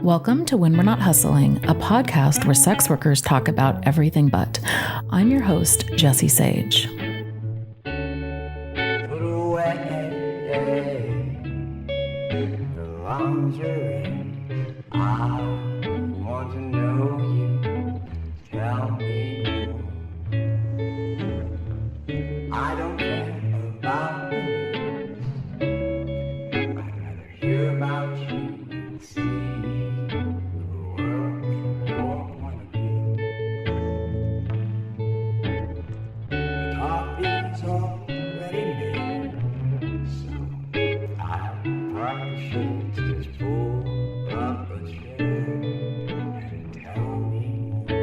Welcome to When We're Not Hustling, a podcast where sex workers talk about everything but. I'm your host, Jessie Sage. Put away the lingerie. I want to know you. Tell me more. I don't care about the news. I'd rather hear about you and see the world from your point of view. The coffee's already made, so I probably should just pull up a chair and tell me more.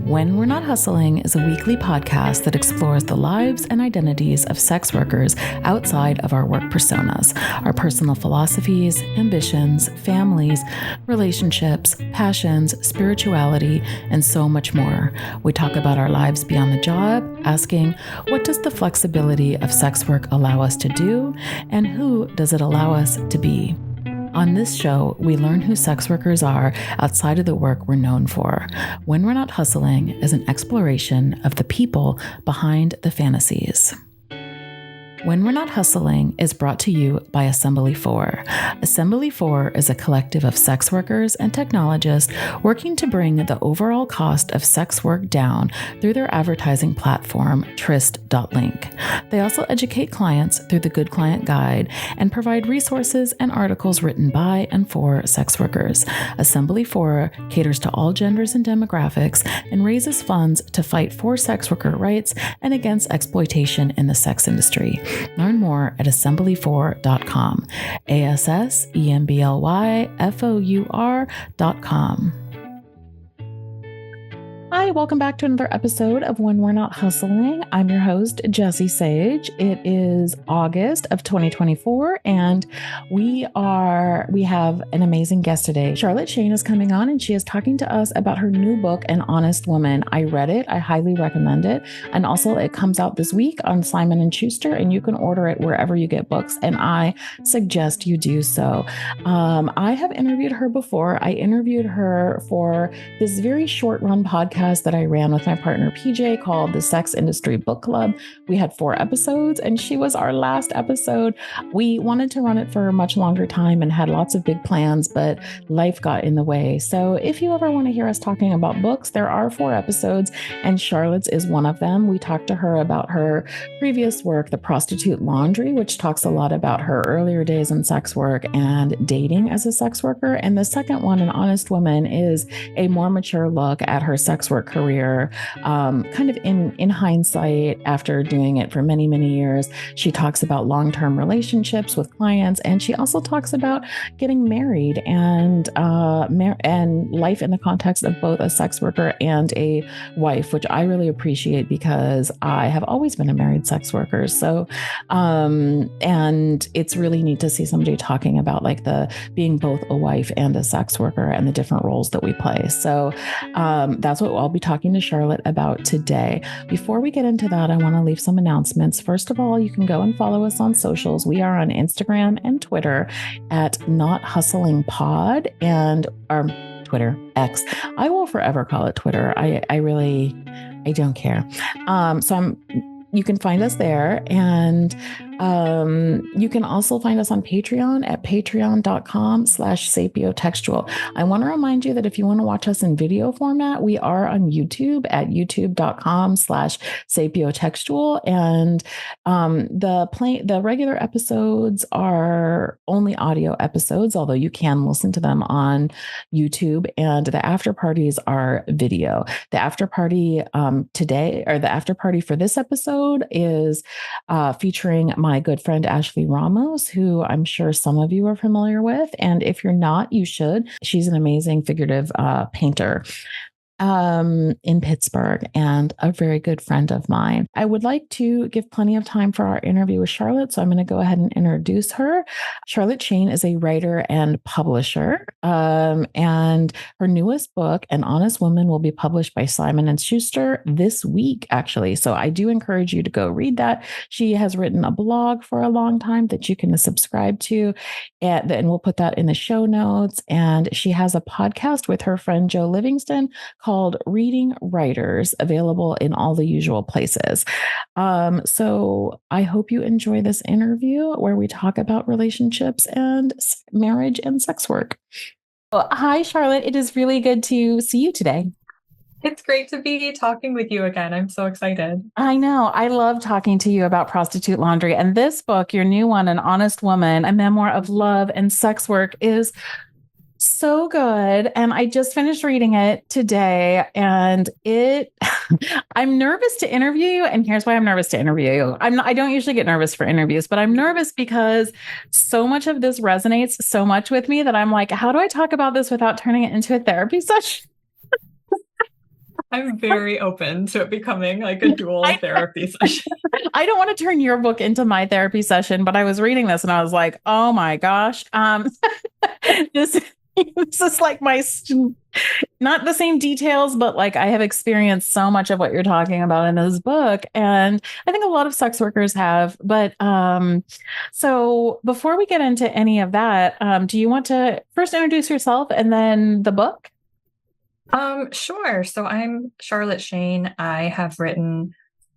When We're Not Hustling is a weekly podcast that explores the lives and identities of sex workers outside of our work personas, our personal philosophies, ambitions, families, relationships, passions, spirituality, and so much more. We talk about our lives beyond the job, asking, what does the flexibility of sex work allow us to do, and who does it allow us to be? On this show, we learn who sex workers are outside of the work we're known for. When We're Not Hustling is an exploration of the people behind the fantasies. When We're Not Hustling is brought to you by Assembly 4. Assembly 4 is a collective of sex workers and technologists working to bring the overall cost of sex work down through their advertising platform, Tryst.link. They also educate clients through the Good Client Guide and provide resources and articles written by and for sex workers. Assembly 4 caters to all genders and demographics and raises funds to fight for sex worker rights and against exploitation in the sex industry. Learn more at assembly4.com. ASSEMBLYFOUR.com. Hi, welcome back to another episode of When We're Not Hustling. I'm your host, Jessie Sage. It is August of 2024, and we have an amazing guest today. Charlotte Shane is coming on, and she is talking to us about her new book, An Honest Woman. I read it. I highly recommend it. And also, it comes out this week on Simon & Schuster, and you can order it wherever you get books, and I suggest you do so. I have interviewed her before. I interviewed her for this very short-run podcast that I ran with my partner PJ called the Sex Industry Book Club. We had 4 episodes, and she was our last episode. We wanted to run it for a much longer time and had lots of big plans, but life got in the way. So if you ever want to hear us talking about books, there are 4 episodes, and Charlotte's is one of them. We talked to her about her previous work, The Prostitute Laundry, which talks a lot about her earlier days in sex work and dating as a sex worker. And the second one, An Honest Woman, is a more mature look at her sex work career, kind of in hindsight after doing it for many, many years. She talks about long-term relationships with clients, and she also talks about getting married and life in the context of both a sex worker and a wife, which I really appreciate because I have always been a married sex worker. So, and it's really neat to see somebody talking about like the being both a wife and a sex worker and the different roles that we play. So, that's what I'll be talking to Charlotte about today. Before we get into that, I want to leave some announcements. First of all, you can go and follow us on socials. We are on Instagram and Twitter at Not Hustling Pod and our Twitter X. I will forever call it Twitter. I don't care. You can find us there, and you can also find us on Patreon at patreon.com/sapiotextual. I want to remind you that if you want to watch us in video format, we are on YouTube at youtube.com/sapiotextual. And the regular episodes are only audio episodes, although you can listen to them on YouTube, and the after parties are video. The after party the after party for this episode is featuring my good friend Ashley Ramos, who I'm sure some of you are familiar with. And if you're not, you should. She's an amazing figurative painter. in Pittsburgh and a very good friend of mine. I would like to give plenty of time for our interview with Charlotte, so I'm going to go ahead and introduce her. Charlotte Shane is a writer and publisher, and her newest book, An Honest Woman, will be published by Simon & Schuster this week, actually. So I do encourage you to go read that. She has written a blog for a long time that you can subscribe to, and we'll put that in the show notes. And she has a podcast with her friend Joe Livingston called Reading Writers, available in all the usual places. So I hope you enjoy this interview where we talk about relationships and marriage and sex work. Well, hi, Charlotte. It is really good to see you today. It's great to be talking with you again. I'm so excited. I know. I love talking to you about prostitute laundry. And this book, your new one, An Honest Woman, a memoir of love and sex work, is so good. And I just finished reading it today, and I'm nervous to interview you. And here's why I'm nervous to interview you. I don't usually get nervous for interviews, but I'm nervous because so much of this resonates so much with me that I'm like, how do I talk about this without turning it into a therapy session? I'm very open to it becoming like a dual therapy session. I don't want to turn your book into my therapy session, but I was reading this and I was like, oh my gosh, this is like not the same details, but like I have experienced so much of what you're talking about in this book. And I think a lot of sex workers have. But so before we get into any of that, do you want to first introduce yourself and then the book? Sure. So I'm Charlotte Shane. I have written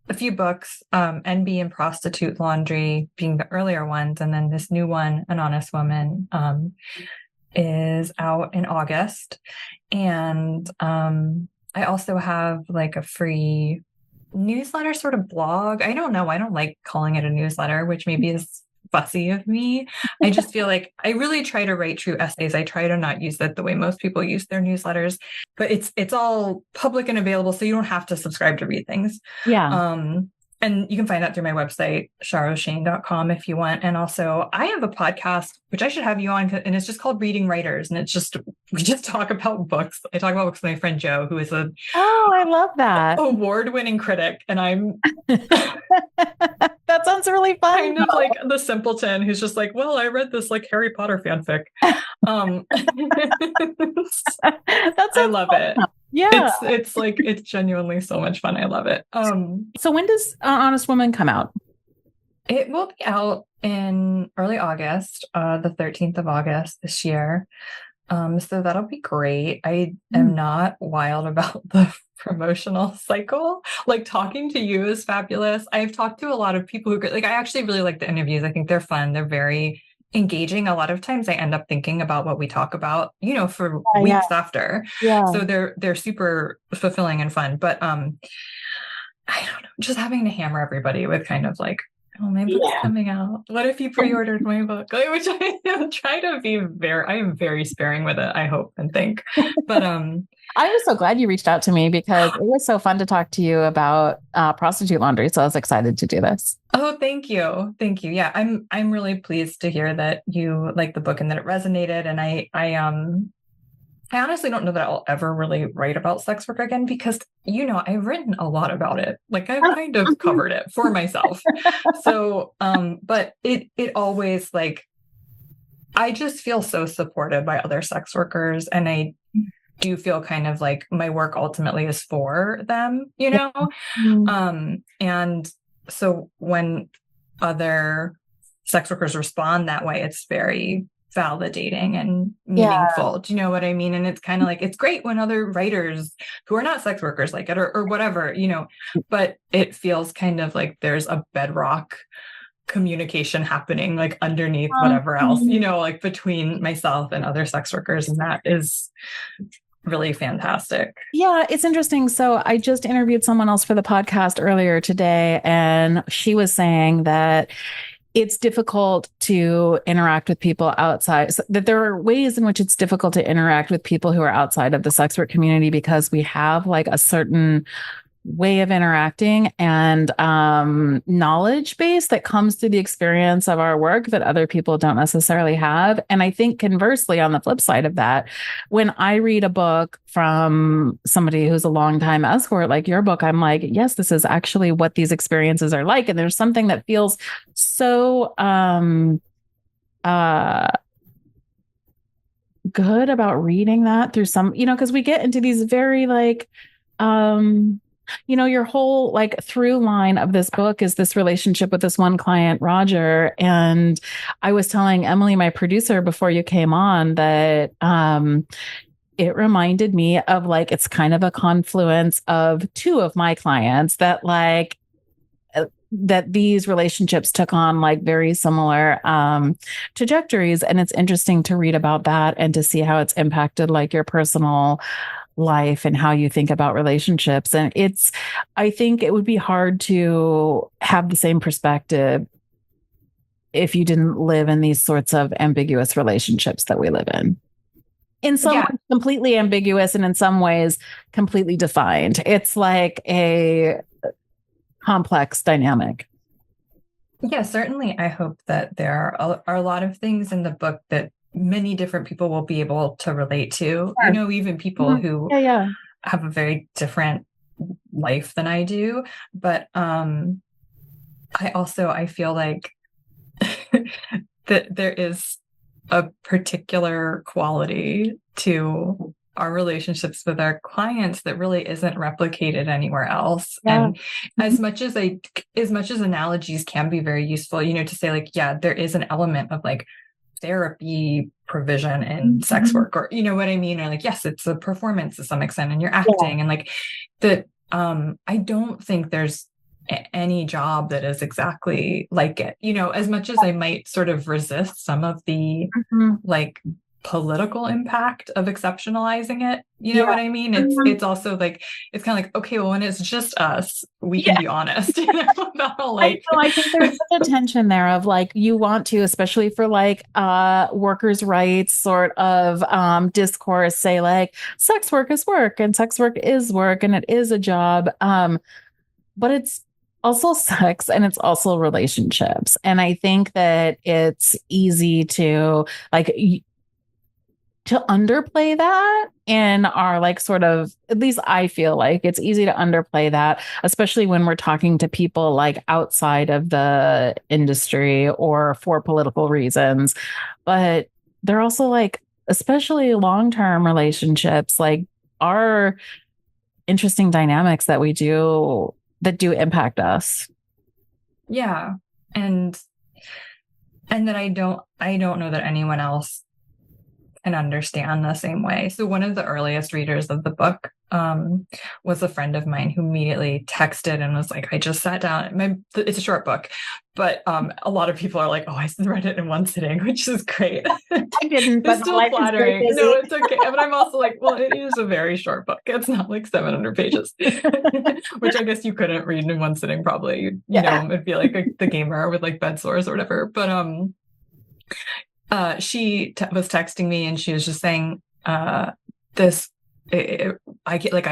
a few books, NB and Prostitute Laundry being the earlier ones. And then this new one, An Honest Woman, is out in August. And I also have like a free newsletter sort of blog. I don't know. I don't like calling it a newsletter, which maybe is fussy of me. I just feel like I really try to write true essays. I try to not use it the way most people use their newsletters, but it's all public and available, so you don't have to subscribe to read things. Yeah. And you can find that through my website, charoshane.com, if you want. And also, I have a podcast, which I should have you on, and it's just called Reading Writers. And we just talk about books. I talk about books with my friend Joe, who is I love that. Award-winning critic. And I'm that sounds really fun. Kind of like the simpleton who's just like, well, I read this like Harry Potter fanfic. I love it. Yeah. It's genuinely so much fun. I love it. So when does Honest Woman come out? It will be out in early August, the 13th of August this year. So that'll be great. I am not wild about the promotional cycle. Like talking to you is fabulous. I've talked to a lot of people who I actually really like the interviews. I think they're fun. They're very engaging. A lot of times I end up thinking about what we talk about, for weeks after. Yeah. So they're super fulfilling and fun. But I don't know, just having to hammer everybody with kind of like, oh, my book's coming out. What if you pre-ordered my book? Which I am trying to be I am very sparing with it, I hope and think. But I was so glad you reached out to me because it was so fun to talk to you about prostitute laundry. So I was excited to do this. Oh, thank you. Thank you. Yeah, I'm really pleased to hear that you like the book and that it resonated. And I honestly don't know that I'll ever really write about sex work again because, I've written a lot about it. Like I've kind of covered it for myself. So, but it always I just feel so supported by other sex workers. And I do feel kind of like my work ultimately is for them, and so when other sex workers respond that way, it's very validating and meaningful. Yeah. Do you know what I mean? And it's kind of like, it's great when other writers who are not sex workers like it or whatever, but it feels kind of like there's a bedrock communication happening like underneath whatever else, between myself and other sex workers. And that is really fantastic. Yeah, it's interesting. So I just interviewed someone else for the podcast earlier today, and she was saying that it's difficult to interact with people outside, so that there are ways in which it's difficult to interact with people who are outside of the sex work community because we have like a certain way of interacting and knowledge base that comes through the experience of our work that other people don't necessarily have. And I think conversely, on the flip side of that, when I read a book from somebody who's a longtime escort, like your book, I'm like, yes, this is actually what these experiences are like. And there's something that feels so good about reading that through some, because we get into these very like, your whole like through line of this book is this relationship with this one client, Roger. And I was telling Emily, my producer, before you came on, that it reminded me of like, it's kind of a confluence of two of my clients that like, that these relationships took on like very similar trajectories. And it's interesting to read about that and to see how it's impacted like your personal life and how you think about relationships. And I think it would be hard to have the same perspective if you didn't live in these sorts of ambiguous relationships that we live in some ways completely ambiguous and in some ways completely defined. It's like a complex dynamic. Yeah, certainly. I hope that there are a lot of things in the book that many different people will be able to relate to, Sure. Even people who have a very different life than I do. But I feel like that there is a particular quality to our relationships with our clients that really isn't replicated anywhere else. And as much as analogies can be very useful, to say like, there is an element of like therapy provision in sex work, or what I mean, or like, yes, it's a performance to some extent and you're acting and like that. I don't think there's any job that is exactly like it, as much as I might sort of resist some of the like political impact of exceptionalizing it. You know what I mean? It's also like, it's kind of like, okay, well, when it's just us, we can be honest, about like, I think there's such a tension there of like, you want to, especially for like workers' rights sort of discourse, say like sex work is work and sex work is work and it is a job. But it's also sex and it's also relationships. And I think that it's easy to like, to underplay that in our like sort of, at least I feel like it's easy to underplay that, especially when we're talking to people like outside of the industry or for political reasons. But they're also like, especially long-term relationships, like are interesting dynamics that we do that do impact us. Yeah. And that I don't know that anyone else can understand the same way. So one of the earliest readers of the book was a friend of mine who immediately texted and was like, I just sat down. It's a short book, but a lot of people are like, oh, I read it in one sitting, which is great. I didn't, but it's still flattering. No, it's okay. But I'm also like, well, it is a very short book. It's not like 700 pages, which I guess you couldn't read in one sitting probably. You know, it'd be like the gamer with like bed sores or whatever. But she was texting me and she was just saying I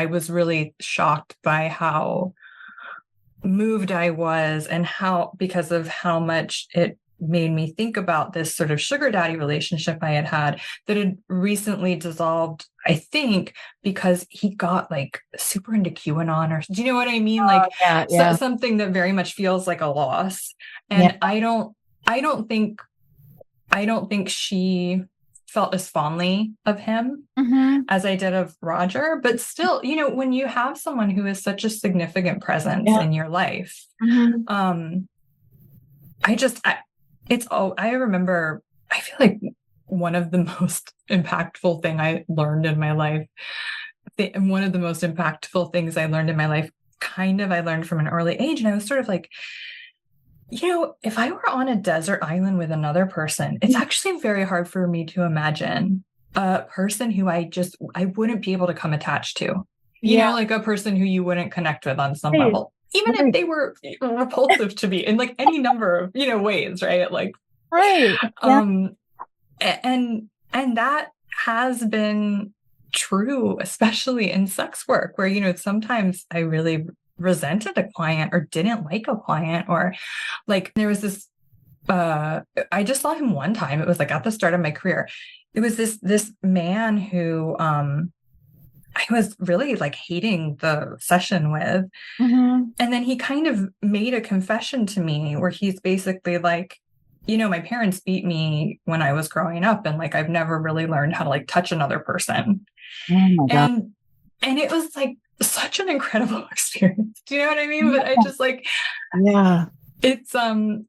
was really shocked by how moved I was and because of how much it made me think about this sort of sugar daddy relationship I had that had recently dissolved, I think, because he got like super into QAnon, or do you know what I mean? Like something that very much feels like a loss. And I don't think she felt as fondly of him as I did of Roger. But still, when you have someone who is such a significant presence in your life, I remember, I feel like one of the most impactful thing I learned in my life, and one of the most impactful things I learned in my life, I learned from an early age. And I was sort of like, if I were on a desert island with another person, it's actually very hard for me to imagine a person who I wouldn't be able to come attached to, like a person who you wouldn't connect with on some level, even if they were repulsive to me in like any number of, ways. Right. Like, and that has been true, especially in sex work, where, you know, sometimes I really resented a client or didn't like a client, or like there was this, I just saw him one time. It was like at the start of my career. It was this man who, I was really like hating the session with. And then he kind of made a confession to me where he's basically like, you know, my parents beat me when I was growing up, and like I've never really learned how to like touch another person. Oh my God. And it was like such an incredible experience. Do you know what I mean? But I just like, yeah, it's and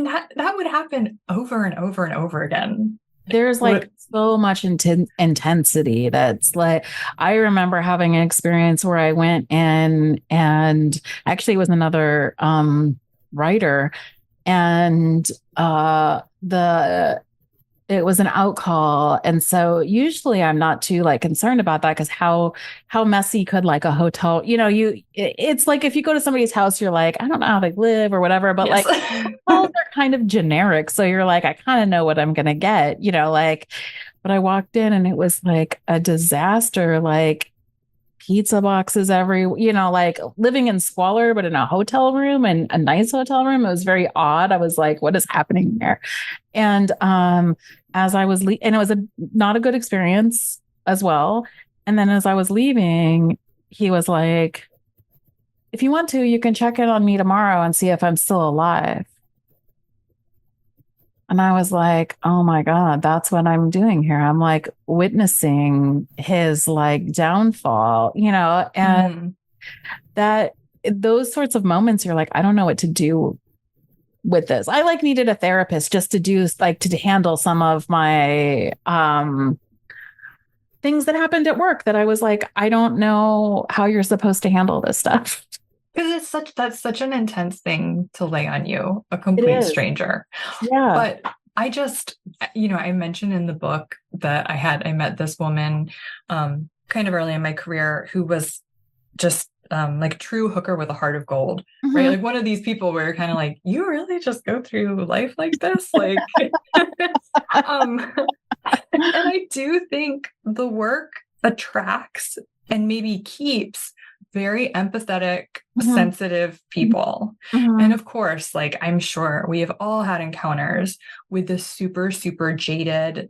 that would happen over and over and over again. there's like so much intensity that's like, I remember having an experience where I went in, and actually it was another writer, and it was an out call. And so usually I'm not too like concerned about that, because how messy could like a hotel, you know, it's like if you go to somebody's house, you're like, I don't know how they live or whatever, but yes. like hotels are kind of generic. So you're like, I kind of know what I'm gonna get, you know, like, but I walked in and it was like a disaster, like pizza boxes you know, like living in squalor, but in a hotel room, and a nice hotel room. It was very odd. I was like, what is happening there? And as I was and it was not a good experience as well. And then as I was leaving, he was like, if you want to, you can check in on me tomorrow and see if I'm still alive. And I was like, oh my God, that's what I'm doing here. I'm like witnessing his like downfall, you know, and that those sorts of moments, you're like, I don't know what to do with this. I like needed a therapist just to do like to handle some of my things that happened at work that I was like, I don't know how you're supposed to handle this stuff. Because that's such an intense thing to lay on you, a complete stranger. Yeah. But I just, you know, I mentioned in the book that I met this woman kind of early in my career who was just like a true hooker with a heart of gold, right? Like one of these people where you're kind of like, you really just go through life like this? Like, and I do think the work attracts and maybe keeps very empathetic, sensitive people. And of course, like I'm sure we have all had encounters with this super, super jaded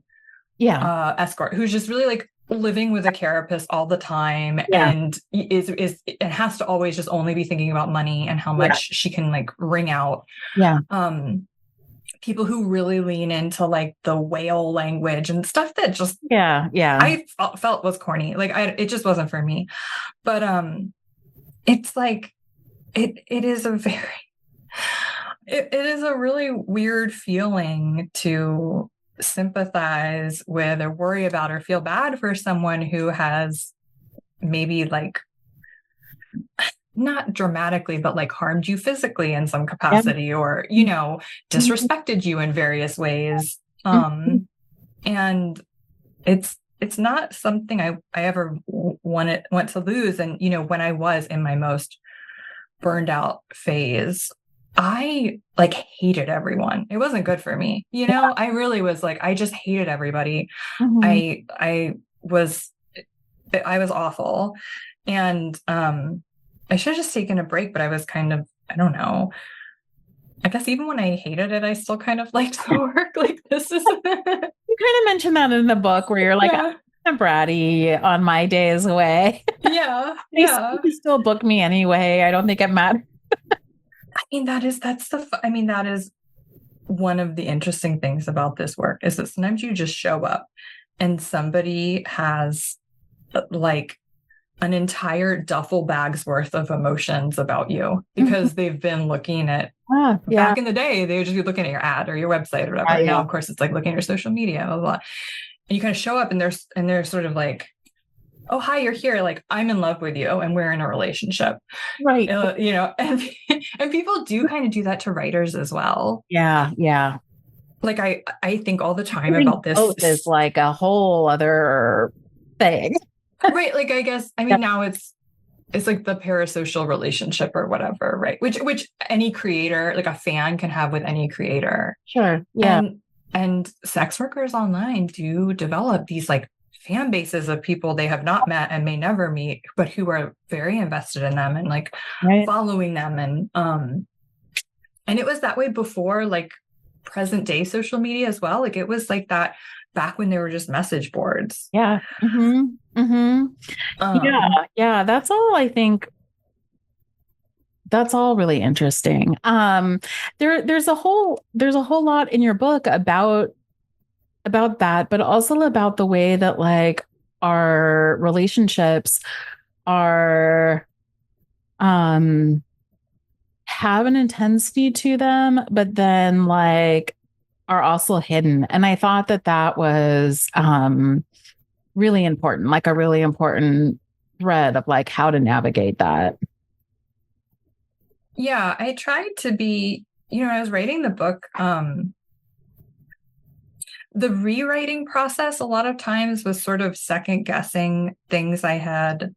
escort who's just really like living with a carapace all the time and is it has to always just only be thinking about money and how much she can like wring out. People who really lean into like the whale language and stuff that just I felt was corny. Like it just wasn't for me. But it's like it is a very it is a really weird feeling to sympathize with or worry about or feel bad for someone who has maybe like not dramatically, but like harmed you physically in some capacity or, you know, disrespected you in various ways. And it's not something I ever want to lose. And, you know, when I was in my most burned out phase, I like hated everyone. It wasn't good for me. You know, I really was like, I just hated everybody. I was awful. And, I should have just taken a break, but I was kind of, I don't know. I guess even when I hated it, I still kind of liked the work. Like this is. You kind of mentioned that in the book where you're like, I'm bratty on my days away. They still book me anyway. I don't think it matters. I mean, that is one of the interesting things about this work is that sometimes you just show up and somebody has like an entire duffel bag's worth of emotions about you because they've been looking at back in the day, they would just be looking at your ad or your website or whatever. Now, of course, it's like looking at your social media, blah, blah, blah. And you kind of show up and they're sort of like, oh, hi, you're here. Like, I'm in love with you and we're in a relationship. Right. You know, and people do kind of do that to writers as well. Yeah. Like, I think all the time about this. Is like a whole other thing. Right. Like, I guess, I mean, now it's like the parasocial relationship or whatever, right? Which any creator, like a fan can have with any creator. Sure. Yeah. And sex workers online do develop these like fan bases of people they have not met and may never meet, but who are very invested in them and like following them. And it was that way before like present day social media as well. Like it was like that back when they were just message boards. Yeah. Yeah. That's all I think. That's all really interesting. There's a whole lot in your book about that, but also about the way that like our relationships are have an intensity to them, but then like are also hidden. And I thought that was really important, like a really important thread of like how to navigate that. Yeah, I tried to be, I was writing the book, the rewriting process a lot of times was sort of second guessing things I had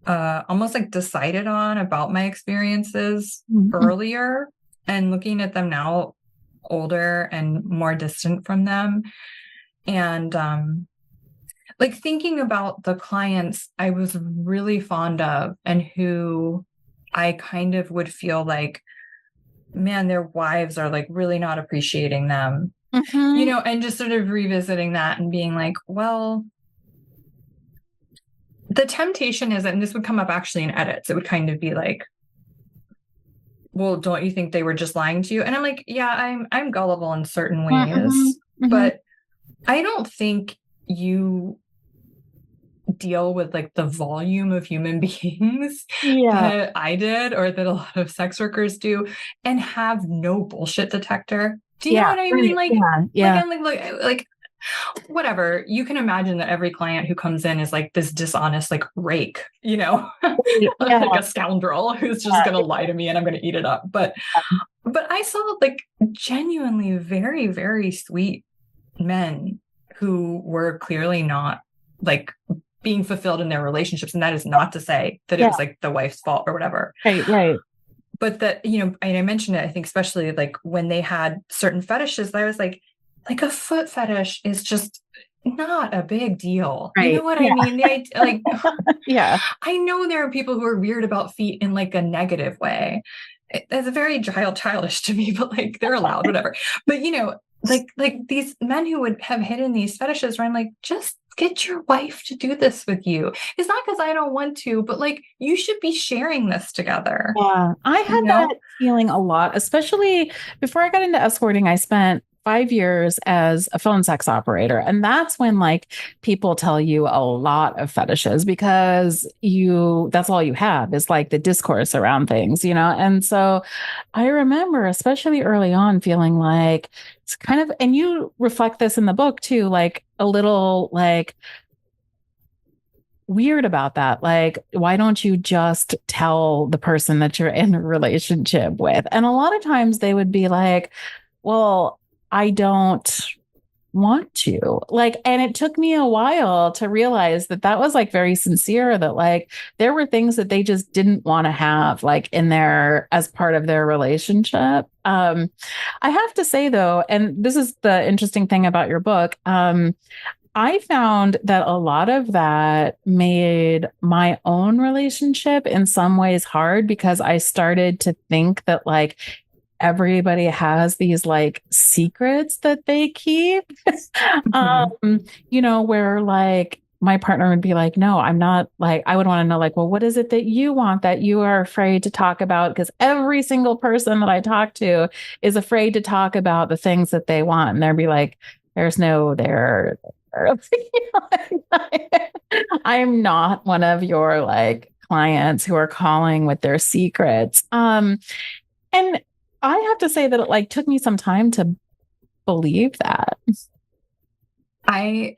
almost like decided on about my experiences earlier, and looking at them now older and more distant from them. And like thinking about the clients I was really fond of and who I kind of would feel like, man, their wives are like really not appreciating them, and just sort of revisiting that and being like, well, the temptation is, and this would come up actually in edits, it would kind of be like, well, don't you think they were just lying to you? And I'm like, yeah, I'm gullible in certain ways, but I don't think you deal with like the volume of human beings that I did, or that a lot of sex workers do, and have no bullshit detector. Do you know what I mean? Like, I'm like, whatever. You can imagine that every client who comes in is like this dishonest, like rake, like a scoundrel who's just going to lie to me and I'm going to eat it up. But I saw like genuinely very, very sweet men who were clearly not like being fulfilled in their relationships. And that is not to say that it was like the wife's fault or whatever. Right. But that, and I mentioned it, I think, especially like when they had certain fetishes, that I was like a foot fetish is just not a big deal. Right. You know what I mean? Like, I know there are people who are weird about feet in like a negative way. It's very childish to me, but like they're allowed, whatever. But like these men who would have hidden these fetishes where I'm like, just get your wife to do this with you. It's not because I don't want to, but like you should be sharing this together. Yeah, I had that feeling a lot, especially before I got into escorting. I spent 5 years as a phone sex operator. And that's when like people tell you a lot of fetishes because that's all you have is like the discourse around things, And so I remember, especially early on, feeling like it's kind of, and you reflect this in the book too, like a little like weird about that. Like, why don't you just tell the person that you're in a relationship with? And a lot of times they would be like, well, I don't want to, like, and it took me a while to realize that was like very sincere, that like there were things that they just didn't want to have like in there as part of their relationship. I have to say though, and this is the interesting thing about your book, I found that a lot of that made my own relationship in some ways hard because I started to think that like everybody has these like secrets that they keep, where like my partner would be like, no, I'm not, like, I would want to know like, well, what is it that you want that you are afraid to talk about? Because every single person that I talk to is afraid to talk about the things that they want. And they'd be like, there's no there. I'm not one of your like clients who are calling with their secrets. And I have to say that it like took me some time to believe that. I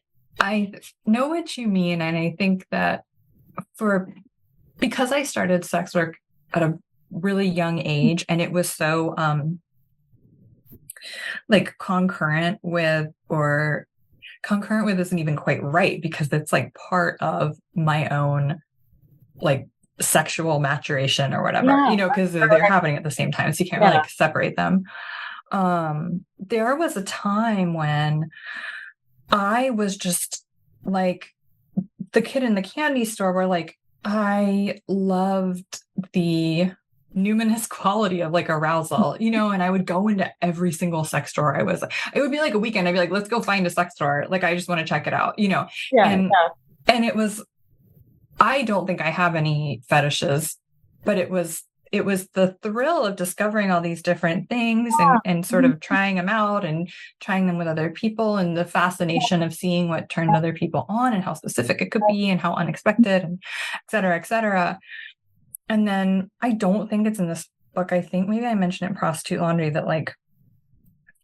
know what you mean. And I think that because I started sex work at a really young age and it was so like concurrent with isn't even quite right because it's like part of my own like sexual maturation or whatever, because they're happening at the same time. So you can't really like separate them. There was a time when I was just like the kid in the candy store, where like I loved the numinous quality of like arousal, you know, and I would go into every single sex store. It would be like a weekend. I'd be like, let's go find a sex store. Like, I just want to check it out, you know? And it was, I don't think I have any fetishes, but it was the thrill of discovering all these different things and sort of trying them out and trying them with other people, and the fascination of seeing what turned other people on and how specific it could be and how unexpected, and et cetera, et cetera. And then I don't think it's in this book. I think maybe I mentioned it in Prostitute Laundry that like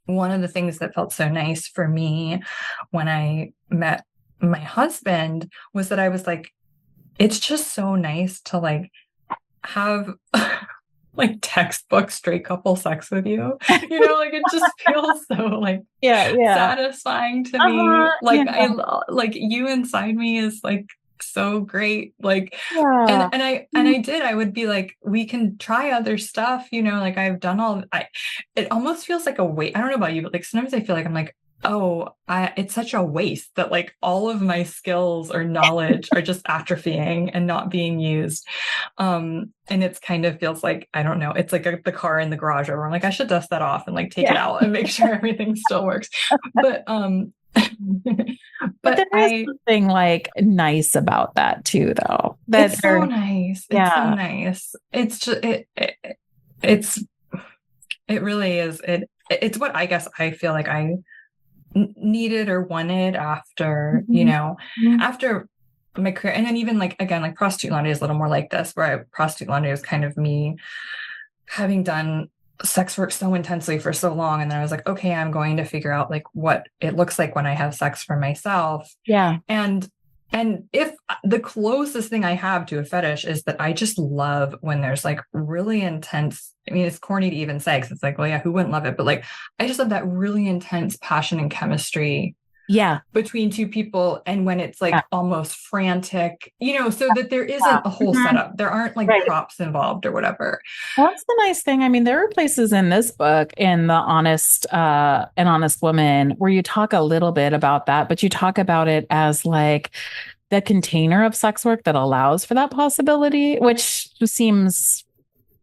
one of the things that felt so nice for me when I met my husband was that I was like, it's just so nice to like have like textbook straight couple sex with you, you know, like it just feels so like satisfying to me. Like I like you inside me is like so great. Like and I would be like, we can try other stuff, you know, like I've done it almost feels like a waste. I don't know about you, but like sometimes I feel like I'm like, it's such a waste that like all of my skills or knowledge are just atrophying and not being used. And it's kind of feels like, I don't know, it's like the car in the garage where I'm like, I should dust that off and like take it out and make sure everything still works. But but there is something like nice about that too, though. It's so nice. It's so nice. It's just, it really is. It's what I guess I feel like I needed or wanted after, you know, after my career. And then even like, again, like Prostitute Laundry is a little more like this, where Prostitute Laundry was kind of me having done sex work so intensely for so long. And then I was like, okay, I'm going to figure out like what it looks like when I have sex for myself. Yeah. And if the closest thing I have to a fetish is that I just love when there's like really intense, I mean, it's corny to even say, because it's like, well, yeah, who wouldn't love it? But like, I just love that really intense passion and chemistry between two people. And when it's like almost frantic, you know, so that there isn't a whole setup. There aren't like props involved or whatever. That's the nice thing. I mean, there are places in this book, in the Honest, An Honest Woman, where you talk a little bit about that, but you talk about it as like the container of sex work that allows for that possibility, which seems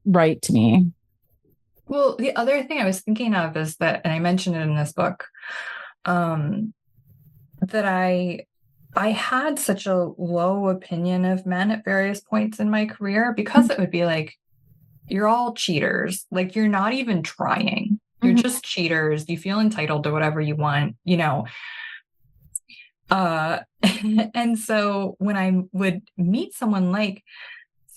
right to me. Well, the other thing I was thinking of is that, and I mentioned it in this book, that I had such a low opinion of men at various points in my career, because it would be like, you're all cheaters. Like, you're not even trying. You're just cheaters. You feel entitled to whatever you want, you know? And so when I would meet someone like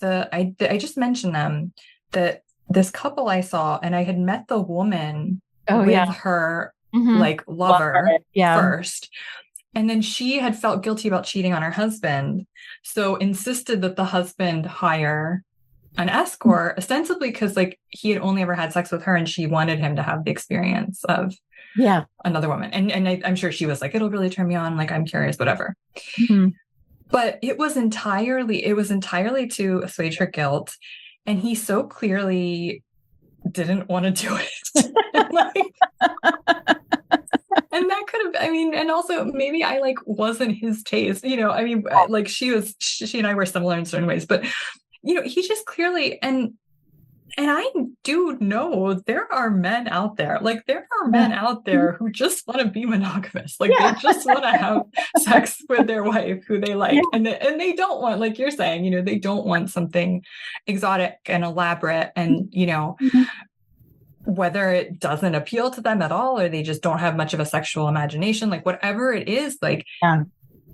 I just mentioned them, that this couple I saw, and I had met the woman with her like lover first. And then she had felt guilty about cheating on her husband. So insisted that the husband hire an escort, ostensibly because like he had only ever had sex with her and she wanted him to have the experience of another woman. And I'm sure she was like, it'll really turn me on. Like, I'm curious, whatever. But it was entirely to assuage her guilt. And he so clearly didn't want to do it. And that could have, I mean, and also maybe I like wasn't his taste, you know, I mean, like she and I were similar in certain ways, but you know, he just clearly, and I do know there are men out there, like there are men out there who just want to be monogamous. Like they just want to have sex with their wife who they like. And they don't want, like you're saying, you know, they don't want something exotic and elaborate and, you know, whether it doesn't appeal to them at all, or they just don't have much of a sexual imagination, like whatever it is, like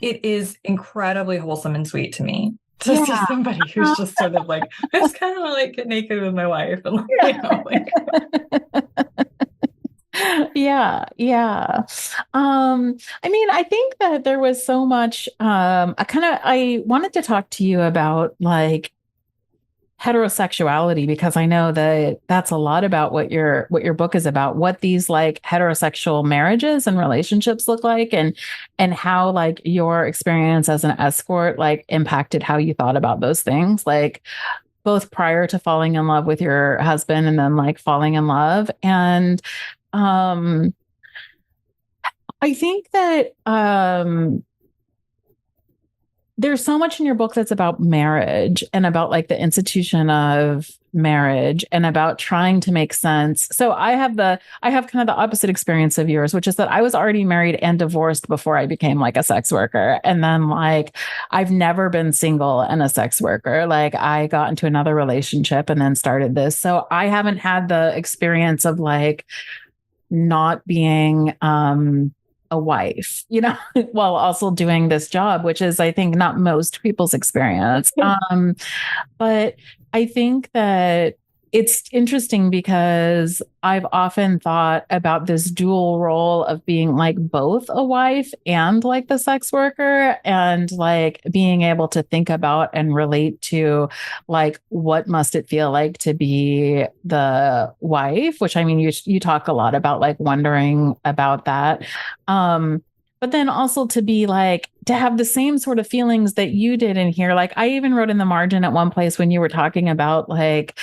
it is incredibly wholesome and sweet to me. To see somebody who's just sort of like, I just kind of want to like get naked with my wife and like, you know, like. I mean, I think that there was so much. I wanted to talk to you about like heterosexuality, because I know that that's a lot about what your book is about, what these like heterosexual marriages and relationships look like, and how like your experience as an escort like impacted how you thought about those things, like both prior to falling in love with your husband and then like falling in love. And I think that there's so much in your book that's about marriage and about like the institution of marriage and about trying to make sense. So I have kind of the opposite experience of yours, which is that I was already married and divorced before I became like a sex worker. And then like I've never been single and a sex worker. Like I got into another relationship and then started this. So I haven't had the experience of like not being a wife, while also doing this job, which is, I think, not most people's experience. But I think that it's interesting because I've often thought about this dual role of being like both a wife and like the sex worker, and like being able to think about and relate to like what must it feel like to be the wife, which I mean you talk a lot about like wondering about that. But then also to be like, to have the same sort of feelings that you did in here. Like I even wrote in the margin at one place when you were talking about like,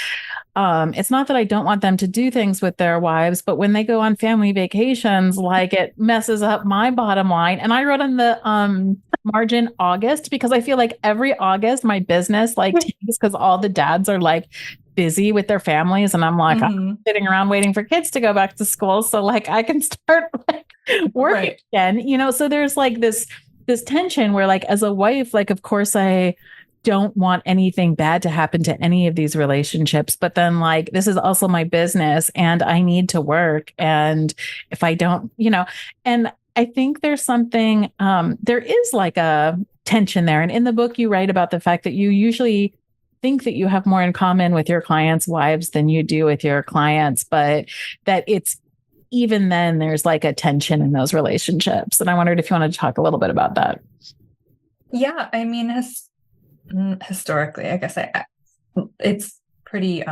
it's not that I don't want them to do things with their wives, but when they go on family vacations, like it messes up my bottom line. And I wrote in the margin August, because I feel like every August my business like tanks because all the dads are like busy with their families. And I'm like, I'm sitting around waiting for kids to go back to school. So like I can start like working again, so there's like this tension where like as a wife, like, of course I don't want anything bad to happen to any of these relationships, but then like, this is also my business and I need to work. And if I don't, and I think there's something, there is like a tension there. And in the book, you write about the fact that you usually think that you have more in common with your clients' wives than you do with your clients, but that it's even then there's like a tension in those relationships. And I wondered if you wanted to talk a little bit about that. Yeah. I mean, historically, I guess it's pretty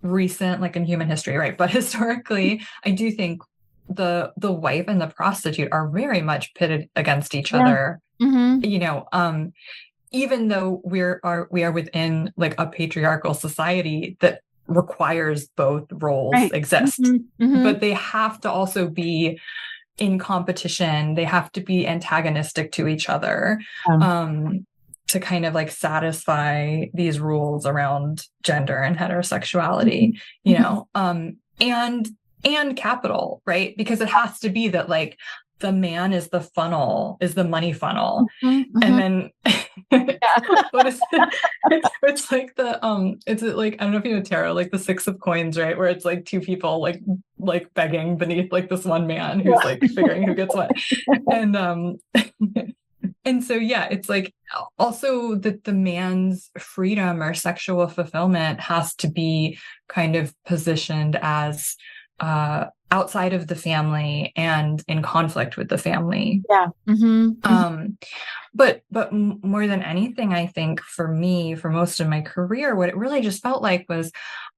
recent, like in human history, right? But historically, I do think the wife and the prostitute are very much pitted against each other. Even though we are within like a patriarchal society that requires both roles exist, but they have to also be in competition. They have to be antagonistic to each other to kind of like satisfy these rules around gender and heterosexuality, and capital, right? Because it has to be that like the man is the funnel, is the money funnel. And then what is it? It's like it's like, I don't know if you know tarot, like the Six of Coins, right? Where it's like two people like begging beneath like this one man who's like figuring who gets what. And so, yeah, it's like also that the man's freedom or sexual fulfillment has to be kind of positioned as outside of the family and in conflict with the family. Yeah. But more than anything, I think for me, for most of my career, what it really just felt like was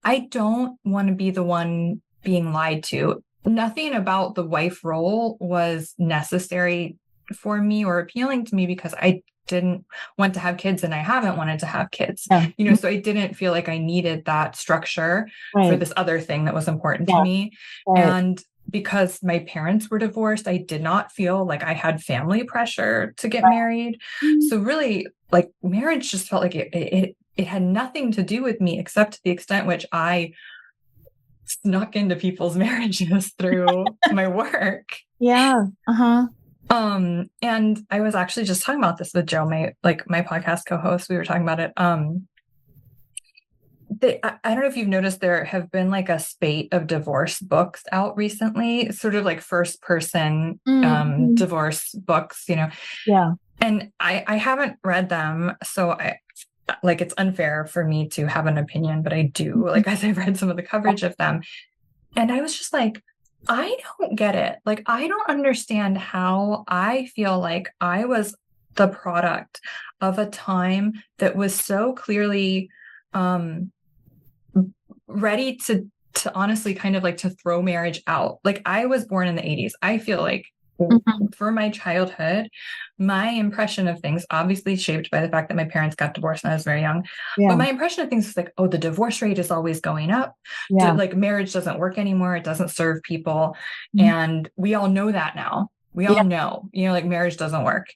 I don't want to be the one being lied to. Nothing about the wife role was necessary for me or appealing to me because I didn't want to have kids and I haven't wanted to have kids, so I didn't feel like I needed that structure for this other thing that was important to me. And because my parents were divorced, I did not feel like I had family pressure to get married. So really like marriage just felt like it had nothing to do with me except to the extent which I snuck into people's marriages through my work. And I was actually just talking about this with Joe, my podcast co-host. We were talking about it. I don't know if you've noticed there have been like a spate of divorce books out recently, sort of like first person divorce books, and I haven't read them. So it's unfair for me to have an opinion, but I do, like, as I've read some of the coverage of them. And I was just like, I don't get it. Like, I don't understand how I feel like I was the product of a time that was so clearly ready to honestly kind of like to throw marriage out. Like, I was born in the 80s. I feel like for my childhood, my impression of things, obviously shaped by the fact that my parents got divorced when I was very young, but my impression of things was like, oh, the divorce rate is always going up. Like, marriage doesn't work anymore. It doesn't serve people. And we all know that now. We all know, like, marriage doesn't work.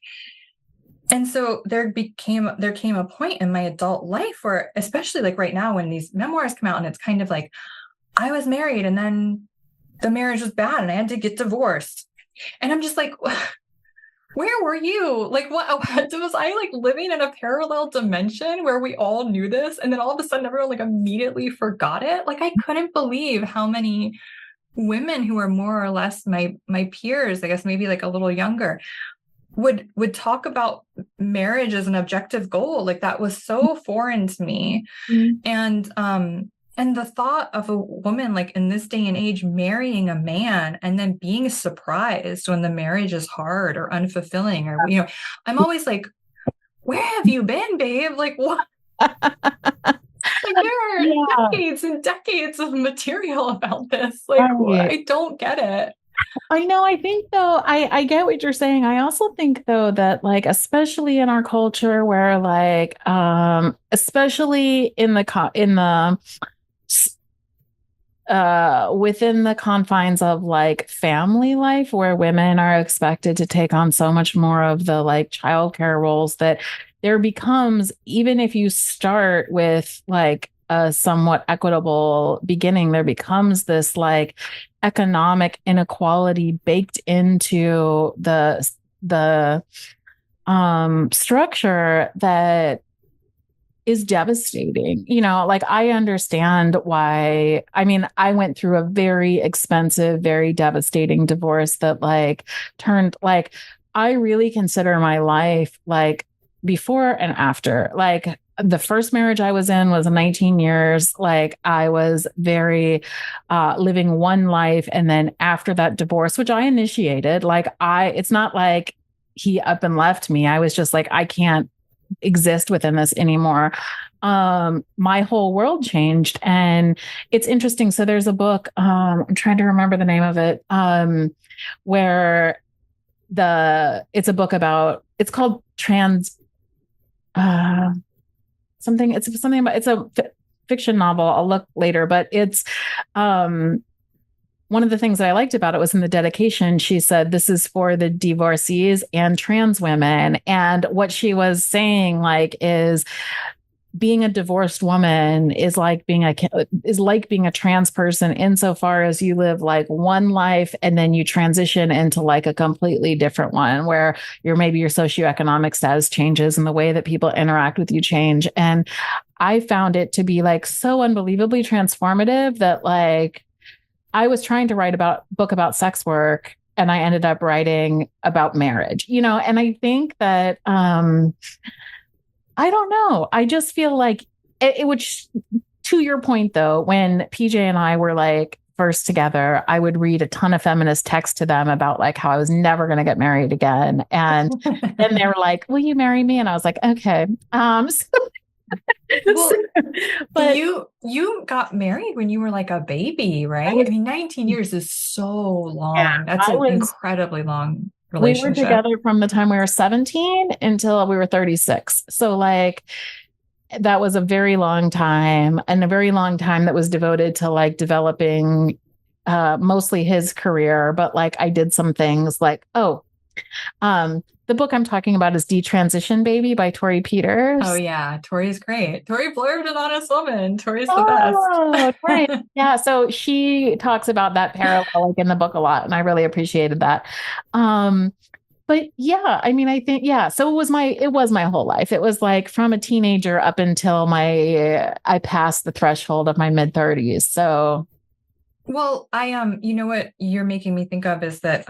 And so there came a point in my adult life where, especially like right now, when these memoirs come out and it's kind of like, I was married and then the marriage was bad and I had to get divorced. And I'm just like, where were you? Like, what was I like living in a parallel dimension where we all knew this? And then all of a sudden everyone like immediately forgot it. Like, I couldn't believe how many women who are more or less my peers, I guess maybe like a little younger, would talk about marriage as an objective goal. Like, that was so foreign to me. And the thought of a woman like in this day and age marrying a man and then being surprised when the marriage is hard or unfulfilling, or, you know, I'm always like, where have you been, babe? Like, what? Like, there are decades and decades of material about this. Like, I don't get it. I know. I think though, I get what you're saying. I also think though that like, especially in our culture where like, especially in the within the confines of like family life, where women are expected to take on so much more of the like childcare roles, that there becomes, even if you start with like a somewhat equitable beginning, there becomes this like economic inequality baked into the structure that is devastating. You know, like, I understand why. I mean, I went through a very expensive, very devastating divorce that like turned, like, I really consider my life like before and after. Like, the first marriage I was in was 19 years. Like, I was very living one life. And then after that divorce, which I initiated, like, it's not like he up and left me. I was just like, I can't exist within this anymore. My whole world changed. And it's interesting. So there's a book, I'm trying to remember the name of it, where it's a book about, it's called it's a fiction novel. I'll look later, but it's, one of the things that I liked about it was in the dedication, she said, this is for the divorcees and trans women. And what she was saying, like, is being a divorced woman is like being a trans person, insofar as you live like one life and then you transition into like a completely different one, where maybe your socioeconomic status changes and the way that people interact with you change. And I found it to be like so unbelievably transformative that like, I was trying to write book about sex work, and I ended up writing about marriage, you know. And I think that, I don't know. I just feel like which, to your point though, when PJ and I were like first together, I would read a ton of feminist texts to them about like how I was never going to get married again. And then they were like, will you marry me? And I was like, okay. Well, but you got married when you were like a baby, right? I mean, 19 years is so long. Yeah, that's an incredibly long relationship. We were together from the time we were 17 until we were 36. So like, that was a very long time, and a very long time that was devoted to like developing mostly his career. But like, I did some things like, the book I'm talking about is Detransition Baby by Tori Peters. Oh yeah, Tori's great. Tori blurbed an honest woman. Tori's the best. Right. Yeah. So she talks about that parallel like in the book a lot, and I really appreciated that. But yeah, I mean, I think, yeah. So it was my whole life. It was like from a teenager up until I passed the threshold of my mid-30s. So. Well, you know what you're making me think of is that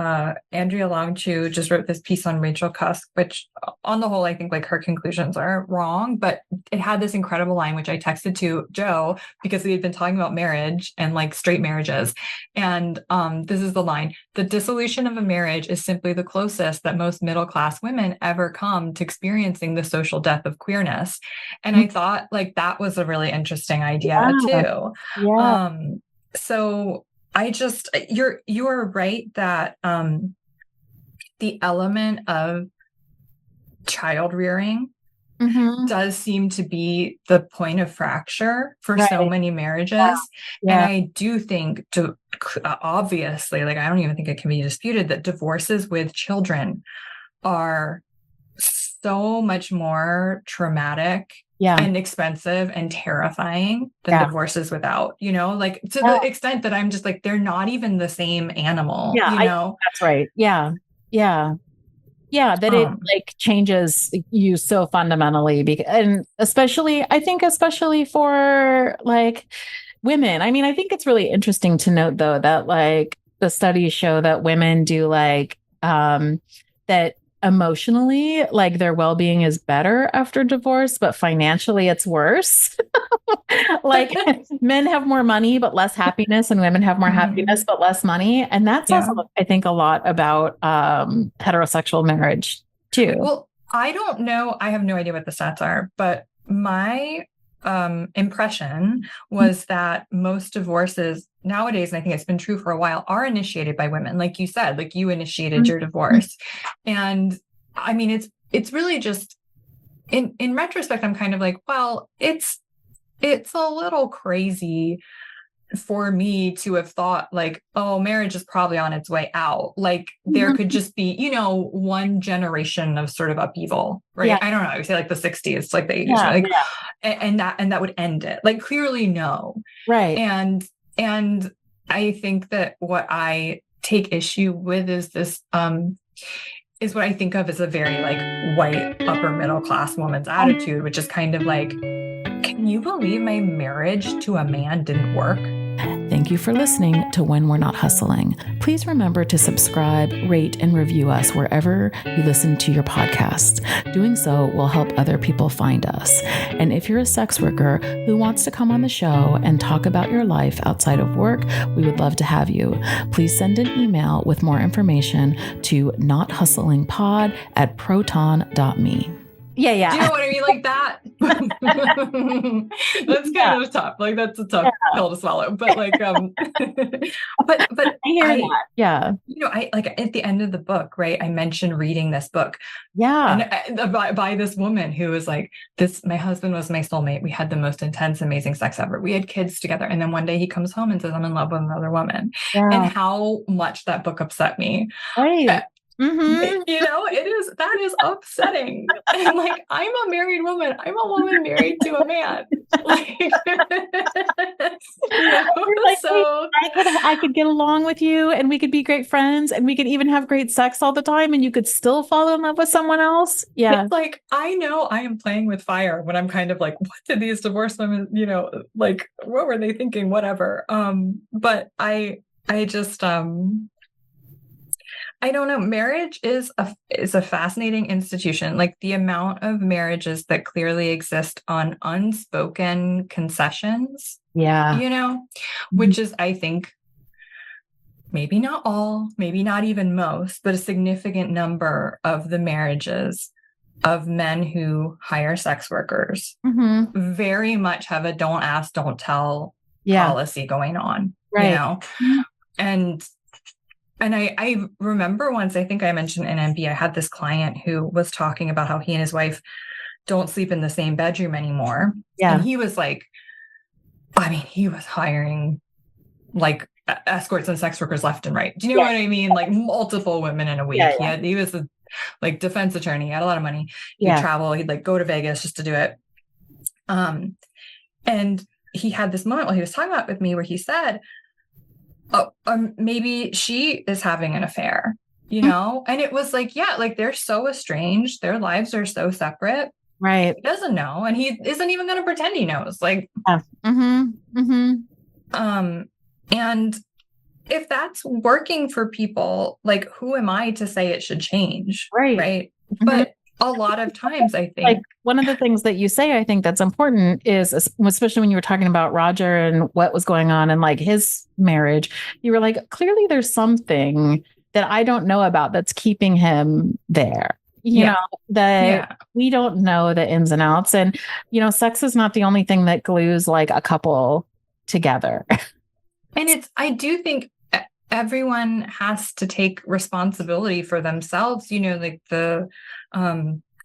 Andrea Longchu just wrote this piece on Rachel Cusk, which on the whole, I think like her conclusions are wrong, but it had this incredible line, which I texted to Joe because we had been talking about marriage and like straight marriages. And this is the line: the dissolution of a marriage is simply the closest that most middle-class women ever come to experiencing the social death of queerness. And I thought like that was a really interesting idea too. Yeah. So you're right that the element of child rearing does seem to be the point of fracture for so many marriages. Yeah. And I do think, obviously, like, I don't even think it can be disputed that divorces with children are so much more traumatic Yeah. and expensive and terrifying than divorces without, like to the extent that I'm just like, they're not even the same animal, That's right. Yeah. Yeah. Yeah. That it like changes you so fundamentally and especially, I think, especially for like women. I mean, I think it's really interesting to note though, that like the studies show that women do like, that emotionally, like their well-being is better after divorce, but financially it's worse. Like men have more money, but less happiness, and women have more happiness, but less money. And that says, I think, a lot about heterosexual marriage too. Well, I don't know. I have no idea what the stats are, but my impression was that most divorces nowadays, and I think it's been true for a while, are initiated by women. Like you said, like you initiated your divorce. And I mean, it's really just in retrospect, I'm kind of like, well, it's a little crazy for me to have thought like, oh, marriage is probably on its way out. Like there could just be, one generation of sort of upheaval, right? I don't know. I would say like the 60s, like the 80s, and that would end it. Like clearly no. Right. And I think that what I take issue with is this, is what I think of as a very like white upper middle class woman's attitude, which is kind of like, can you believe my marriage to a man didn't work? Thank you for listening to When We're Not Hustling. Please remember to subscribe, rate, and review us wherever you listen to your podcasts. Doing so will help other people find us. And if you're a sex worker who wants to come on the show and talk about your life outside of work, we would love to have you. Please send an email with more information to nothustlingpod@proton.me. Yeah. Do you know what I mean? Like that. That's kind of tough. Like that's a tough pill to swallow. But like, but I hear that. Yeah. I like at the end of the book, right? I mentioned reading this book. Yeah. And by this woman who was like, my husband was my soulmate. We had the most intense, amazing sex ever. We had kids together. And then one day he comes home and says, I'm in love with another woman. Yeah. And how much that book upset me. Right. That is upsetting. And like, I'm a married woman. I'm a woman married to a man. Like, so I could get along with you and we could be great friends and we could even have great sex all the time and you could still fall in love with someone else. Yeah. It's like, I know I am playing with fire when I'm kind of like, what did these divorced women, like, what were they thinking? Whatever. But I just, I don't know. Marriage is a fascinating institution. Like the amount of marriages that clearly exist on unspoken concessions. Yeah. Which is, I think, maybe not all, maybe not even most, but a significant number of the marriages of men who hire sex workers very much have a don't ask, don't tell policy going on. Right. And I remember once, I think I mentioned in MB, I had this client who was talking about how he and his wife don't sleep in the same bedroom anymore. Yeah. And he was like, he was hiring like escorts and sex workers left and right. Do you know what I mean? Like multiple women in a week. Yeah. He was a like defense attorney. He had a lot of money. He'd travel. He'd like go to Vegas just to do it. And he had this moment while he was talking about it with me where he said, maybe she is having an affair, and it was like, like they're so estranged. Their lives are so separate. Right. He doesn't know. And he isn't even going to pretend he knows. Like, and if that's working for people, like, who am I to say it should change? Right. But a lot of times I think like one of the things that you say, I think that's important is, especially when you were talking about Roger and what was going on in like his marriage, you were like, clearly there's something that I don't know about that's keeping him there, you know, that we don't know the ins and outs. And, sex is not the only thing that glues like a couple together. And I do think everyone has to take responsibility for themselves, like the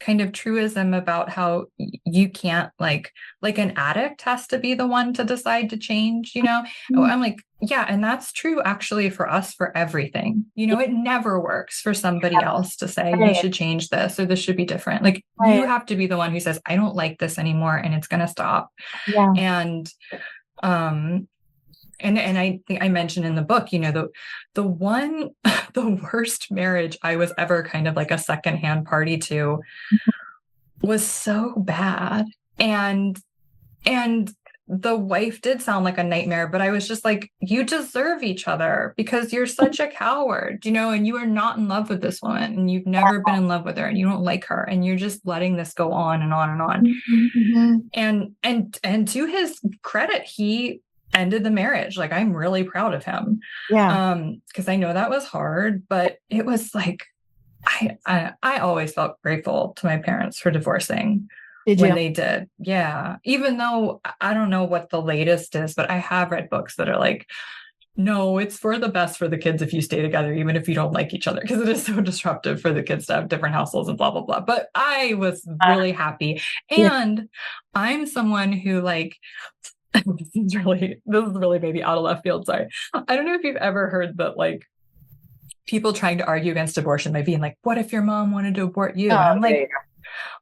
kind of truism about how you can't like an addict has to be the one to decide to change, you know? I'm like, yeah, and that's true actually for us, for everything. You know, it never works for somebody else to say you should change this or this should be different. Like you have to be the one who says, I don't like this anymore and it's going to stop. Yeah. And I think I mentioned in the book, you know, the worst marriage I was ever kind of like a secondhand party to was so bad. And the wife did sound like a nightmare, but I was just like, you deserve each other because you're such a coward, you know, and you are not in love with this woman and you've never been in love with her and you don't like her and you're just letting this go on and on and on. And to his credit, he ended the marriage. Like, I'm really proud of him. Yeah. Because I know that was hard, but it was like, I always felt grateful to my parents for divorcing. When they did. Yeah. Even though I don't know what the latest is, but I have read books that are like, no, it's for the best for the kids if you stay together, even if you don't like each other, because it is so disruptive for the kids to have different households and blah, blah, blah. But I was really happy. And I'm someone who like, this is really maybe out of left field. Sorry. I don't know if you've ever heard that like people trying to argue against abortion by being like, what if your mom wanted to abort you? And I'm like,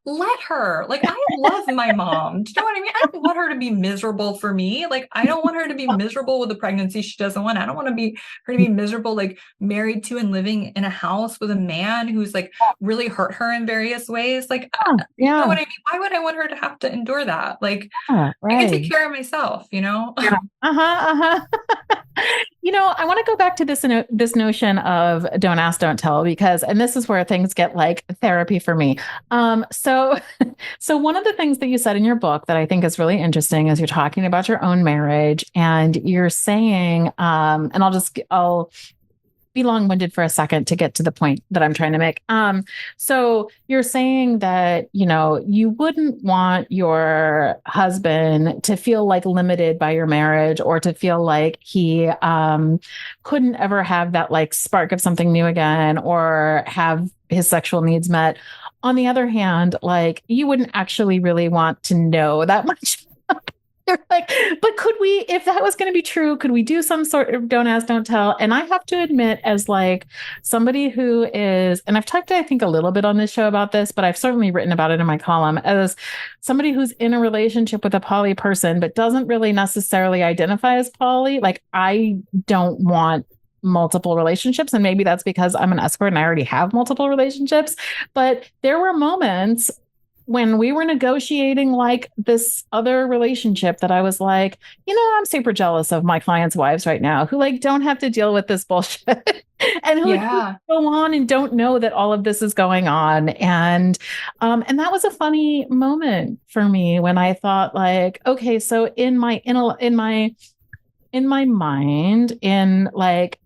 let her. Like, I love my mom. Do you know what I mean? I don't want her to be miserable for me. Like, I don't want her to be miserable with a pregnancy she doesn't want. I don't want her to be miserable, like married to and living in a house with a man who's like really hurt her in various ways. Like, you know what I mean? Why would I want her to have to endure that? Like, I can take care of myself, you know? Yeah. You know, I want to go back to this notion of don't ask, don't tell, because, and this is where things get like therapy for me. So one of the things that you said in your book that I think is really interesting is you're talking about your own marriage and you're saying, and I'll be long-winded for a second to get to the point that I'm trying to make. So you're saying that, you know, you wouldn't want your husband to feel like limited by your marriage or to feel like he couldn't ever have that like spark of something new again or have his sexual needs met. On the other hand, like you wouldn't actually really want to know that much. They're like, but could we, if that was going to be true, could we do some sort of don't ask, don't tell? And I have to admit, as like somebody who is, and I've talked, I think, a little bit on this show about this, but I've certainly written about it in my column, as somebody who's in a relationship with a poly person, but doesn't really necessarily identify as poly. Like, I don't want multiple relationships. And maybe that's because I'm an escort and I already have multiple relationships. But there were moments when we were negotiating like this other relationship that I was like, you know, I'm super jealous of my clients' wives right now who like don't have to deal with this bullshit and who go on and don't know that all of this is going on. And that was a funny moment for me when I thought like, okay, so in my mind, in like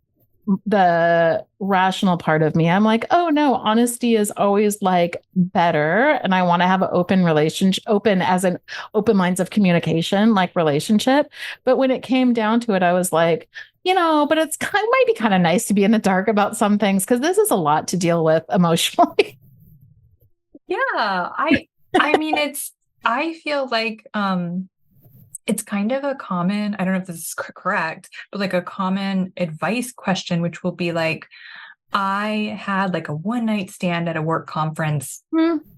the rational part of me, I'm like, oh no, honesty is always like better. And I want to have an open relationship, open lines of communication, like relationship. But when it came down to it, I was like, you know, but might be kind of nice to be in the dark about some things because this is a lot to deal with emotionally. Yeah. I mean, I feel like, it's kind of a common, I don't know if this is correct, but like a common advice question, which will be like, I had like a one night stand at a work conference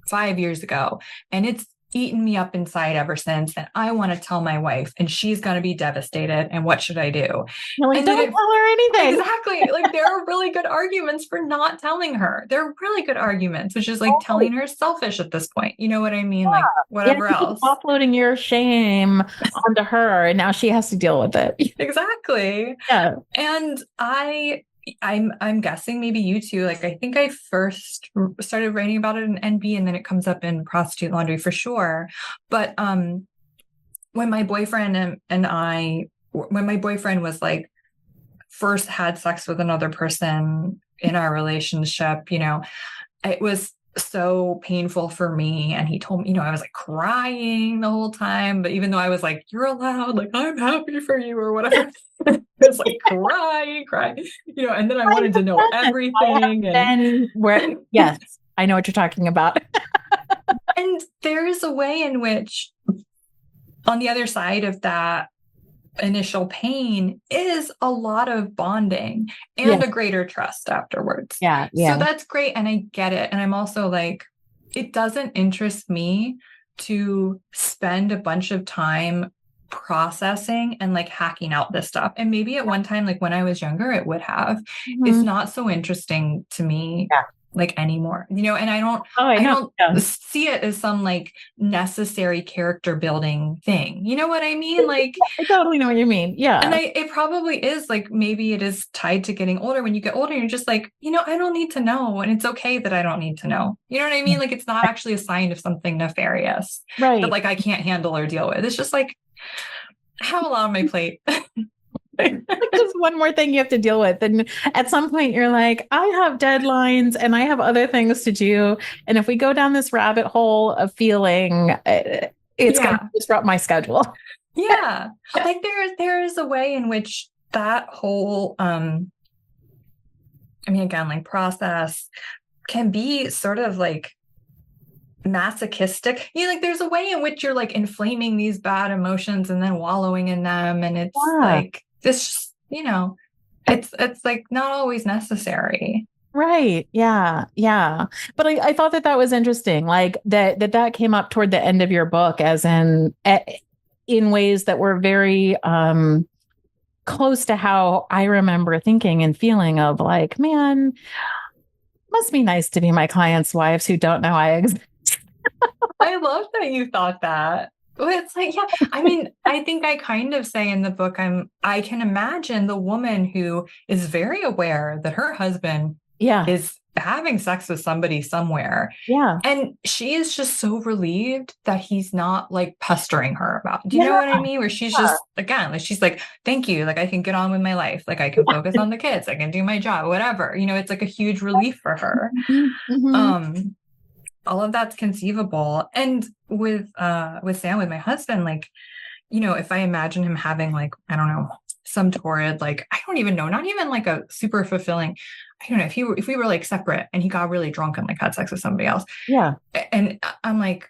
5 years ago, and it's eaten me up inside ever since. And I want to tell my wife and she's going to be devastated. And what should I do? You're like, don't tell her anything. Exactly. Like there are really good arguments for not telling her. There are really good arguments, which is like telling her is selfish at this point. You know what I mean? Yeah. Like whatever else. Offloading your shame onto her. And now she has to deal with it. Exactly. Yeah. And I'm guessing maybe you too. Like, I think I first started writing about it in NB and then it comes up in Prostitute Laundry for sure. But when my boyfriend when my boyfriend was like first had sex with another person in our relationship, you know, it was so painful for me. And he told me, you know, I was like crying the whole time, but even though I was like, you're allowed, like, I'm happy for you or whatever. I was like crying, you know, and then I wanted to know everything. Yes, I know what you're talking about. And there is a way in which, on the other side of that initial pain, is a lot of bonding and a greater trust afterwards. Yeah. So that's great. And I get it. And I'm also like, it doesn't interest me to spend a bunch of time processing and like hacking out this stuff. And maybe at one time, like when I was younger, it would have. It's not so interesting to me like anymore, you know, and I don't see it as some like necessary character building thing. You know what I mean? Like, I totally know what you mean. Yeah. And it probably is like, maybe it is tied to getting older. When you get older, you're just like, you know, I don't need to know. And it's okay that I don't need to know. You know what I mean? Like, it's not actually a sign of something nefarious that like I can't handle or deal with. It's just like, I have a lot on my plate. Like there's one more thing you have to deal with. And at some point you're like, I have deadlines and I have other things to do. And if we go down this rabbit hole of feeling, it's going to disrupt my schedule. Yeah. Like there is a way in which that whole, I mean, again, like process can be sort of like masochistic. You know, like there's a way in which you're like inflaming these bad emotions and then wallowing in them. And it's like, this, you know, it's like not always necessary. Right. Yeah. Yeah. But I thought that was interesting. Like that came up toward the end of your book as in ways that were very, close to how I remember thinking and feeling of like, man, must be nice to be my clients' wives who don't know I exist. I love that you thought that. Well, it's like, yeah, I mean, I think I kind of say in the book, I can imagine the woman who is very aware that her husband is having sex with somebody somewhere. Yeah. And she is just so relieved that he's not like pestering her about it. Do you know what I mean? Where she's just, again, like, she's like, thank you. Like, I can get on with my life. Like, I can focus on the kids. I can do my job, whatever. You know, it's like a huge relief for her. All of that's conceivable. And with Sam, with my husband, like, you know, if I imagine him having like, I don't know, some torrid, like, I don't even know, not even like a super fulfilling, I don't know, if we were like separate and he got really drunk and like had sex with somebody else. Yeah. And I'm like,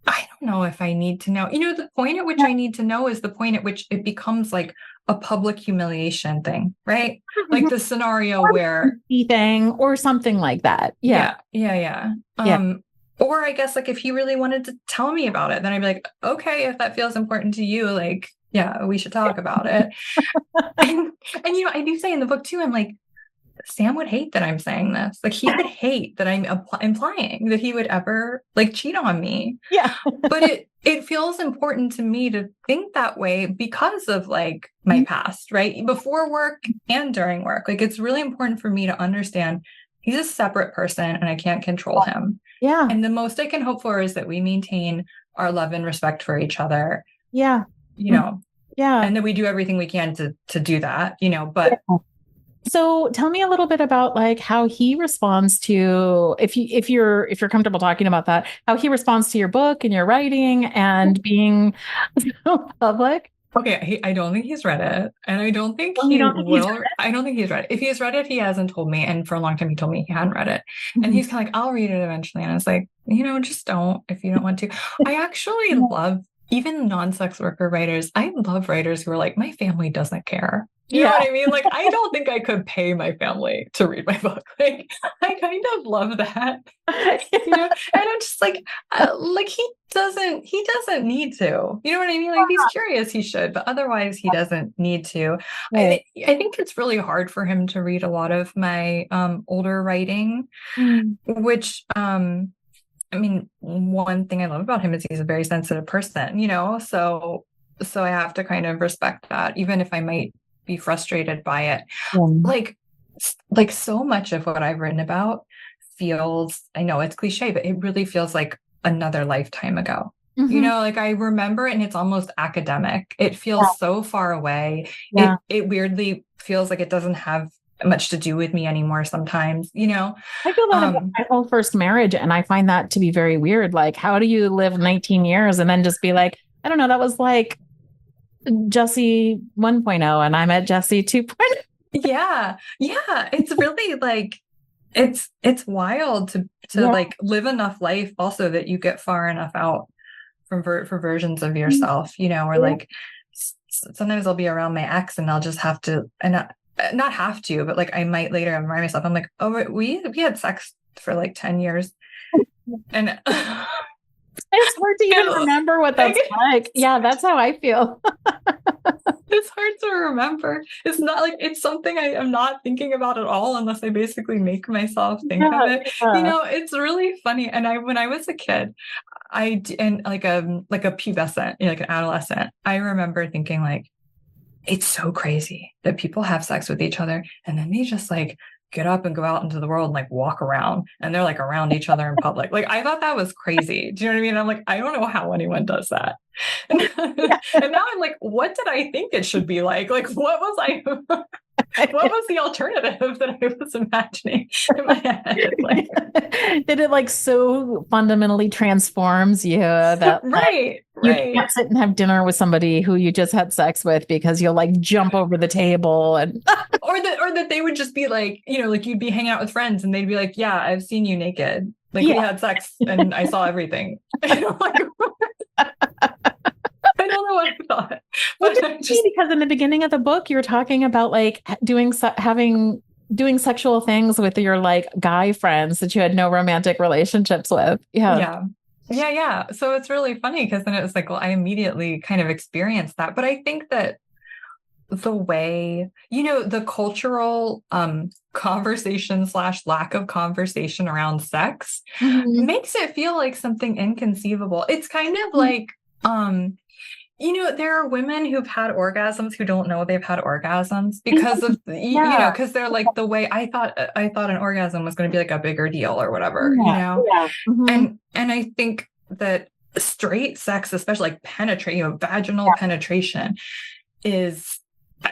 I don't know if I need to know, you know, the point at which I need to know is the point at which it becomes like a public humiliation thing, right? Like the scenario where thing or something like that. Yeah. Or I guess like if he really wanted to tell me about it, then I'd be like, okay, if that feels important to you, like, yeah, we should talk about it. and you know, I do say in the book too, I'm like, Sam would hate that I'm saying this. Like he would hate that I'm implying that he would ever like cheat on me. Yeah. But it feels important to me to think that way because of like my past, right? Before work and during work. Like it's really important for me to understand he's a separate person and I can't control him. Yeah. And the most I can hope for is that we maintain our love and respect for each other. Yeah. You know. Yeah. And that we do everything we can to do that, you know, but so tell me a little bit about like how he responds to, if you're comfortable talking about that, how he responds to your book and your writing and being public. Okay, I don't think he's read it, and I don't think he will. I don't think he's read it. If he has read it, he hasn't told me, and for a long time he told me he hadn't read it. And he's kind of like, I'll read it eventually, and I was like, you know, just don't if you don't want to. I actually love even non-sex worker writers. I love writers who are like, my family doesn't care. You know what I mean? Like, I don't think I could pay my family to read my book. Like, I kind of love that. You know, and I'm just like he doesn't need to. You know what I mean? Like, if he's curious, he should, but otherwise, he doesn't need to. Right. I think it's really hard for him to read a lot of my older writing, which I mean, one thing I love about him is he's a very sensitive person. You know, so I have to kind of respect that, even if I might be frustrated by it. Like so much of what I've written about feels, I know it's cliche, but it really feels like another lifetime ago. You know, like I remember it and it's almost academic. It feels so far away. It weirdly feels like it doesn't have much to do with me anymore sometimes, you know. I feel that about my whole first marriage, and I find that to be very weird. Like, how do you live 19 years and then just be like, I don't know, that was like Jessie 1.0 and I'm at Jessie 2.0. Yeah. It's really like, it's wild to like live enough life also that you get far enough out from for versions of yourself, you know, or like sometimes I'll be around my ex and I'll just have to, and not have to, but like I might later remind myself, I'm like, oh, we had sex for like 10 years. And it's hard to even remember what that's like. Yeah, that's how I feel. It's hard to remember. It's not like it's something I am not thinking about at all unless I basically make myself think of it. You know, it's really funny. And when I was a kid, and like a pubescent, you know, like an adolescent, I remember thinking like, it's so crazy that people have sex with each other and then they just like get up and go out into the world and like walk around and they're like around each other in public. Like I thought that was crazy. Do you know what I mean? I'm like, I don't know how anyone does that. And now I'm like, what did I think it should be like? Like, what was the alternative that I was imagining in my head? Like, did it like so fundamentally transforms you that right. You can't sit and have dinner with somebody who you just had sex with because you'll like jump over the table and or that they would just be like, you know, like you'd be hanging out with friends and they'd be like, yeah, I've seen you naked. Like we had sex and I saw everything. And I'm like, I don't know what I thought. But because in the beginning of the book, you're talking about like doing sexual things with your like guy friends that you had no romantic relationships with. Yeah. So it's really funny because then it was like, well, I immediately kind of experienced that. But I think that the way, you know, the cultural conversation / lack of conversation around sex makes it feel like something inconceivable. It's kind of like, you know, there are women who've had orgasms who don't know they've had orgasms because of, you know, because they're like the way I thought an orgasm was going to be like a bigger deal or whatever, you know? And I think that straight sex, especially like vaginal penetration is,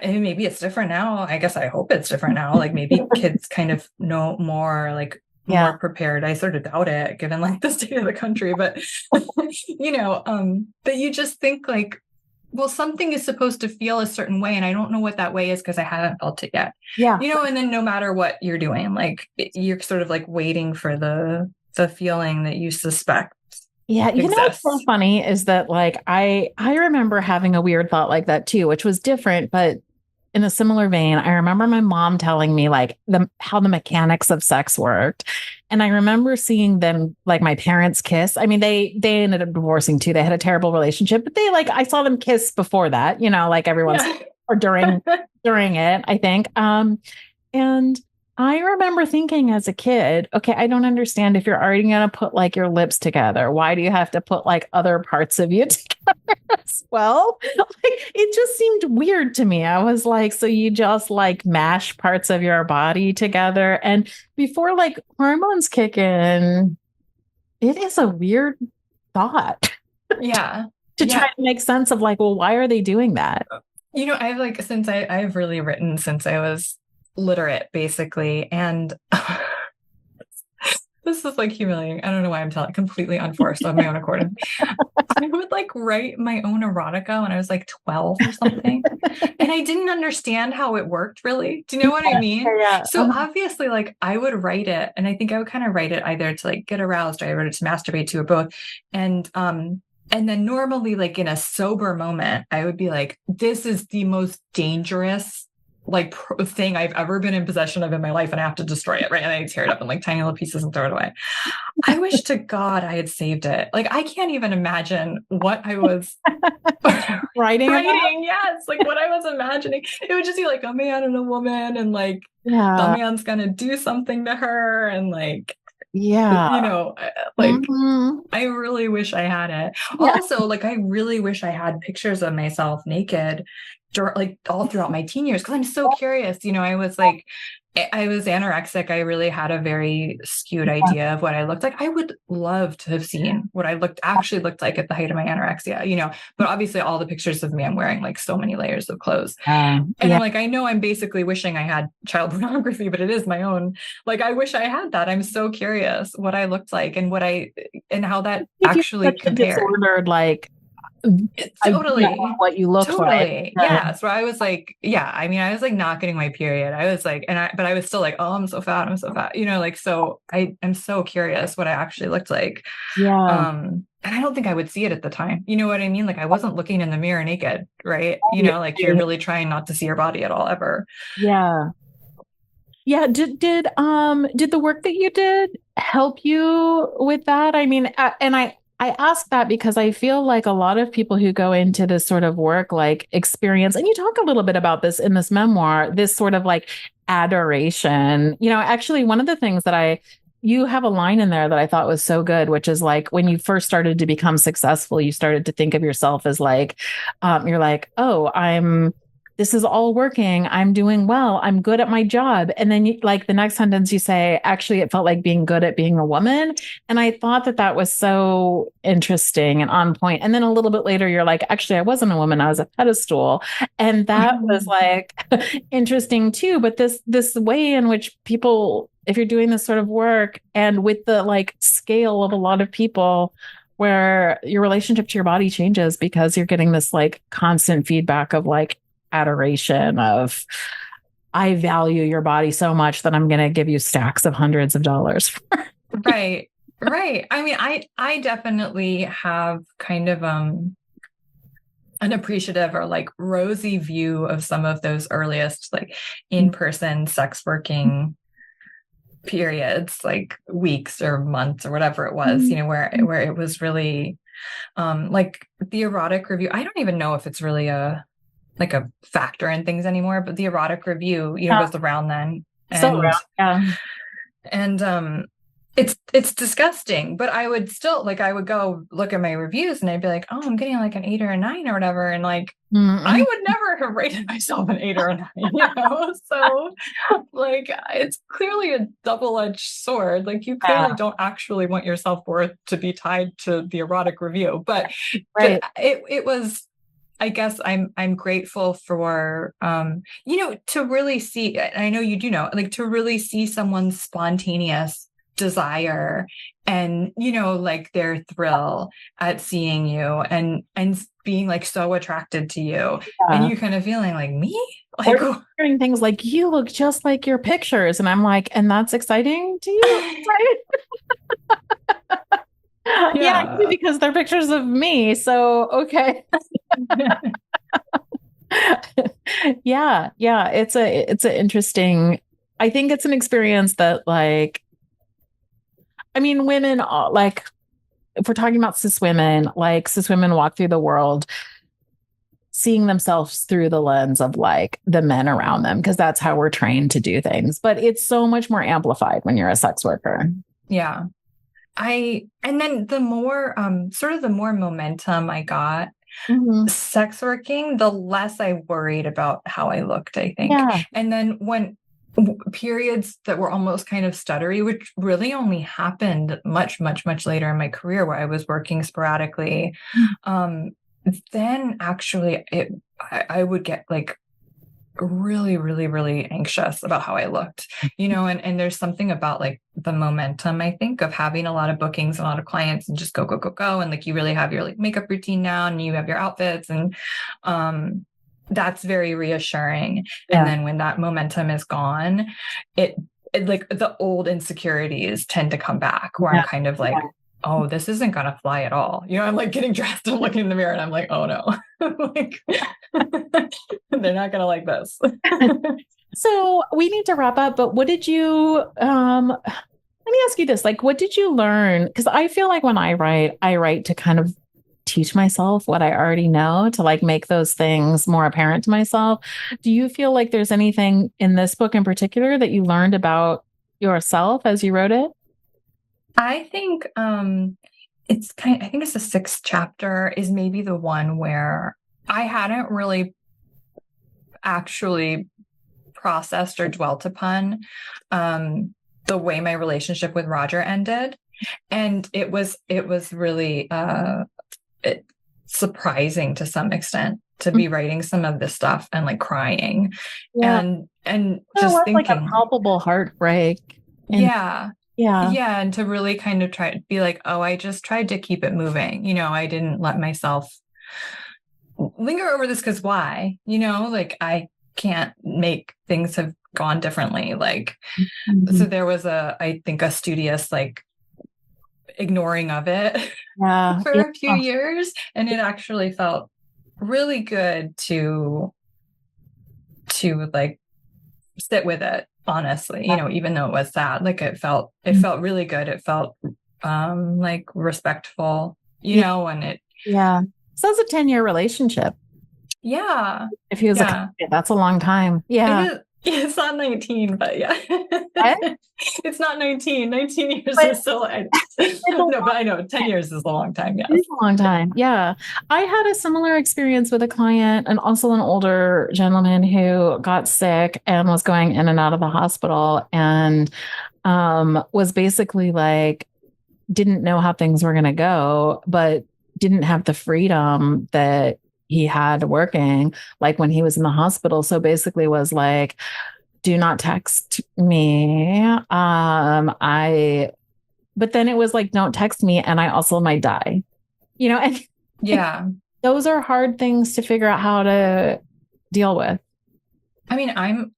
and maybe it's different now. I guess I hope it's different now. Like maybe kids kind of know more, like more prepared. I sort of doubt it given like the state of the country, but you know, but you just think like, well, something is supposed to feel a certain way. And I don't know what that way is because I haven't felt it yet. Yeah. You know, and then no matter what you're doing, like you're sort of like waiting for the feeling that you suspect. Yeah. You know, what's so funny is that like, I remember having a weird thought like that too, which was different, but in a similar vein, I remember my mom telling me like how the mechanics of sex worked. And I remember seeing them, like my parents kiss. I mean, they ended up divorcing too. They had a terrible relationship, but I saw them kiss before that, you know, like everyone's or during it, I think. And I remember thinking as a kid, okay, I don't understand if you're already going to put like your lips together. Why do you have to put like other parts of you together as well? Like, it just seemed weird to me. I was like, so you just like mash parts of your body together. And before like hormones kick in, it is a weird thought. Yeah. to try to make sense of like, well, why are they doing that? You know, I've like, since I've really written since I was literate basically, and this is like humiliating. I don't know why I'm telling, completely unforced on my own accord. I would like write my own erotica when I was like 12 or something, and I didn't understand how it worked really. Do you know what I mean? Yeah. So obviously like I would write it, and I think I would kind of write it either to like get aroused or I wrote it to masturbate to, or both. And then normally like in a sober moment, I would be like, this is the most dangerous like thing I've ever been in possession of in my life, and I have to destroy it, right? And I tear it up in like tiny little pieces and throw it away. I wish to God I had saved it. Like I can't even imagine what I was writing. Yes, like what I was imagining. It would just be like a man and a woman, and like the man's gonna do something to her, and like you know, like I really wish I had it. Also, like I really wish I had pictures of myself naked like all throughout my teen years, because I'm so curious. You know, I was anorexic. I really had a very skewed idea of what I looked like. I would love to have seen what I actually looked like at the height of my anorexia, you know, but obviously all the pictures of me, I'm wearing like so many layers of clothes. And I'm like, I know I'm basically wishing I had child pornography, but it is my own. Like, I wish I had that. I'm so curious what I looked like and how that actually compared. Disordered, like, Totally. idea of what you looked like. Totally. Yeah. So I was like, yeah, I mean, I was like not getting my period. I was like, but I was still like, oh, I'm so fat. I'm so fat, like, so I am so curious what I actually looked like. Yeah. And I don't think I would see it at the time. You know what I mean? Like I wasn't looking in the mirror naked, right? Like you're really trying not to see your body at all ever. Yeah. Yeah. Did the work that you did help you with that? I mean, and I ask that because I feel like a lot of people who go into this sort of work, like experience, and you talk a little bit about this in this memoir, this sort of like adoration. Actually, one of the things that you have a line in there that I thought was so good, which is like when you first started to become successful, you started to think of yourself as like, you're like, oh, this is all working. I'm doing well. I'm good at my job. And then like the next sentence you say, actually, it felt like being good at being a woman. And I thought that was so interesting and on point. And then a little bit later, you're like, actually, I wasn't a woman. I was a pedestal. And that was like interesting too. But this way in which people, if you're doing this sort of work and with the like scale of a lot of people, where your relationship to your body changes because you're getting this like constant feedback of like, adoration of I value your body so much that I'm going to give you stacks of hundreds of dollars. Right. I mean, I definitely have kind of an appreciative or like rosy view of some of those earliest like in-person sex working periods, like weeks or months or whatever it was, where it was really like the erotic review. I don't even know if it's really a factor in things anymore, but the erotic review, was around then. And it's disgusting, but I would still I would go look at my reviews and I'd be like, oh, I'm getting like an 8 or a 9 or whatever. And like, I would never have rated myself an 8 or a 9, So like, it's clearly a double-edged sword. Like you clearly don't actually want your self-worth to be tied to the erotic review, but it was, I guess I'm grateful for, to really see, I know you do know, like to really see someone's spontaneous desire and, like their thrill at seeing you and being like so attracted to you and you kind of feeling like me, like hearing things like you look just like your pictures. And I'm like, and that's exciting to you, right? Yeah, because they're pictures of me. So, okay. Yeah. It's an interesting, I think it's an experience that like, I mean, women, like, if we're talking about cis women walk through the world seeing themselves through the lens of like the men around them, because that's how we're trained to do things. But it's so much more amplified when you're a sex worker. Yeah. And then the more, the more momentum I got sex working, the less I worried about how I looked, I think. Yeah. And then when periods that were almost kind of stuttery, which really only happened much, much, much later in my career where I was working sporadically, then actually I would get like really, really, really anxious about how I looked, and there's something about like the momentum, I think, of having a lot of bookings, a lot of clients and just go, and like you really have your like makeup routine now and you have your outfits and that's very reassuring. Yeah. And then when that momentum is gone, it like the old insecurities tend to come back where I'm kind of like, oh, this isn't going to fly at all. I'm like getting dressed and looking in the mirror and I'm like, oh no, like they're not going to like this. So we need to wrap up, but what did you, let me ask you this, like, what did you learn? Because I feel like when I write to kind of teach myself what I already know, to like make those things more apparent to myself. Do you feel like there's anything in this book in particular that you learned about yourself as you wrote it? I think I think it's the 6th chapter is maybe the one where I hadn't really actually processed or dwelt upon the way my relationship with Roger ended. And it was really surprising to some extent to be writing some of this stuff and like crying and just thinking like a palpable heartbreak. Yeah. And to really kind of try to be like, oh, I just tried to keep it moving. I didn't let myself linger over this because why? Like I can't make things have gone differently. Like, so there was I think a studious like ignoring of it for a few years. And it actually felt really good to like sit with it, honestly, even though it was sad, like it felt really good. It felt like respectful, and it. Yeah. So it's a 10-year relationship. Yeah. If he was that's a long time. Yeah. It's not 19, but yeah. It's not 19. 19 years is still no, but I know 10 years is a long time. Yes. It's a long time. Yeah. I had a similar experience with a client and also an older gentleman who got sick and was going in and out of the hospital and was basically like, didn't know how things were going to go, but didn't have the freedom that he had working, like when he was in the hospital. So basically was like, do not text me. But then it was like, don't text me. And I also might die, and yeah, those are hard things to figure out how to deal with. I mean, I'm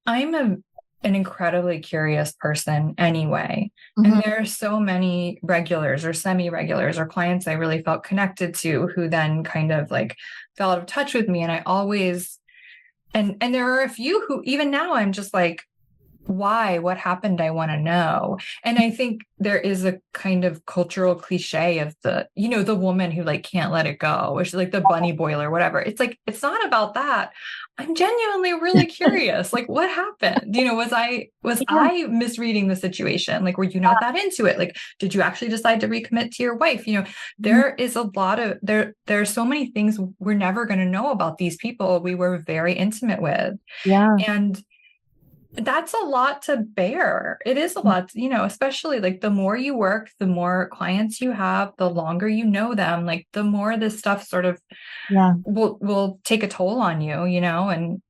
an incredibly curious person anyway. Mm-hmm. And there are so many regulars or semi-regulars or clients I really felt connected to who then kind of like fell out of touch with me. And I always, and there are a few who even now I'm just like, why? What happened? I want to know. And I think there is a kind of cultural cliche of the, the woman who like can't let it go, which is like the bunny boiler, whatever. It's like, it's not about that. I'm genuinely really curious. Like, what happened? Was I misreading the situation? Like, were you not that into it? Like, did you actually decide to recommit to your wife? There is a lot of there are so many things we're never going to know about these people we were very intimate with. Yeah. And that's a lot to bear. It is a lot, especially like the more you work, the more clients you have, the longer you know them, like the more this stuff sort of will take a toll on you, and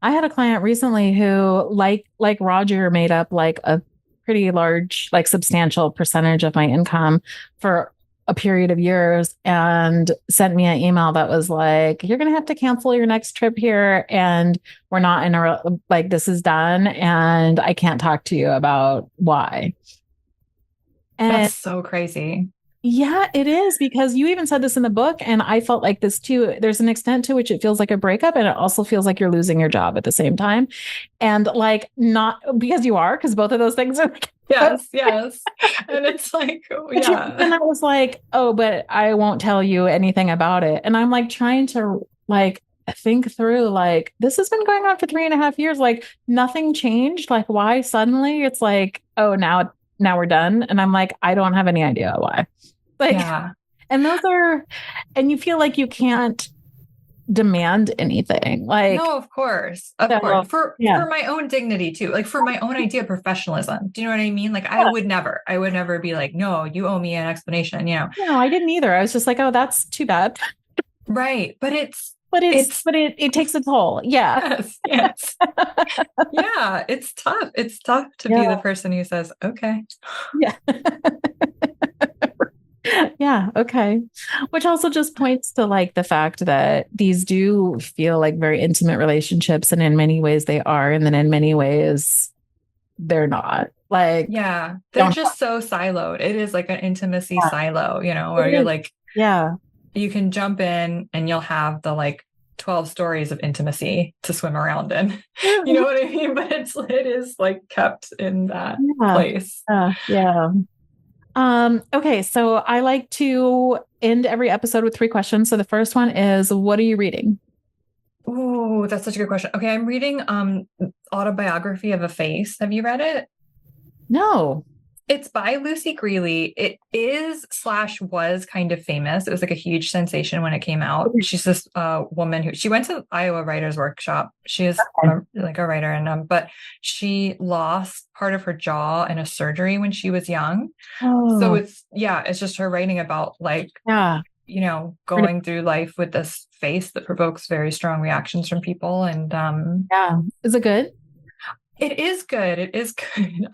I had a client recently who like Roger made up like a pretty large, like substantial percentage of my income for a period of years and sent me an email that was like, you're going to have to cancel your next trip here. And we're not like, this is done. And I can't talk to you about why. And that's so crazy. Yeah, it is, because you even said this in the book. And I felt like this too. There's an extent to which it feels like a breakup. And it also feels like you're losing your job at the same time. And like, not because you are, because both of those things are. Yes. And it's like, yeah. And I was like, oh, but I won't tell you anything about it. And I'm like trying to like think through, like, this has been going on for 3.5 years. Like nothing changed. Like why suddenly it's like, oh, now we're done. And I'm like, I don't have any idea why. Like, yeah. And and you feel like you can't demand anything. Like, no, of course. For my own dignity too, like for my own idea of professionalism. Do you know what I mean? Like I would never be like, no, you owe me an explanation, No, I didn't either. I was just like, oh, that's too bad. Right. But it takes a toll. Yeah. Yes. Yeah. It's tough. It's tough to be the person who says, okay. Yeah. Yeah. Okay. Which also just points to like the fact that these do feel like very intimate relationships. And in many ways they are. And then in many ways they're not. Like, yeah, they're just so siloed. It is like an intimacy silo, where you're like, you can jump in and you'll have the like 12 stories of intimacy to swim around in. You know what I mean? But it is like kept in that place. Yeah. Okay, so I like to end every episode with 3 questions. So the first one is, what are you reading? Oh, that's such a good question. Okay, I'm reading Autobiography of a Face. Have you read it? No. It's by Lucy Greeley. It is/was kind of famous. It was like a huge sensation when it came out. She's this woman who, she went to Iowa Writers Workshop. She is like a writer, and but she lost part of her jaw in a surgery when she was young. So it's just her writing about like, going through life with this face that provokes very strong reactions from people. And is it good? It is good. It is good.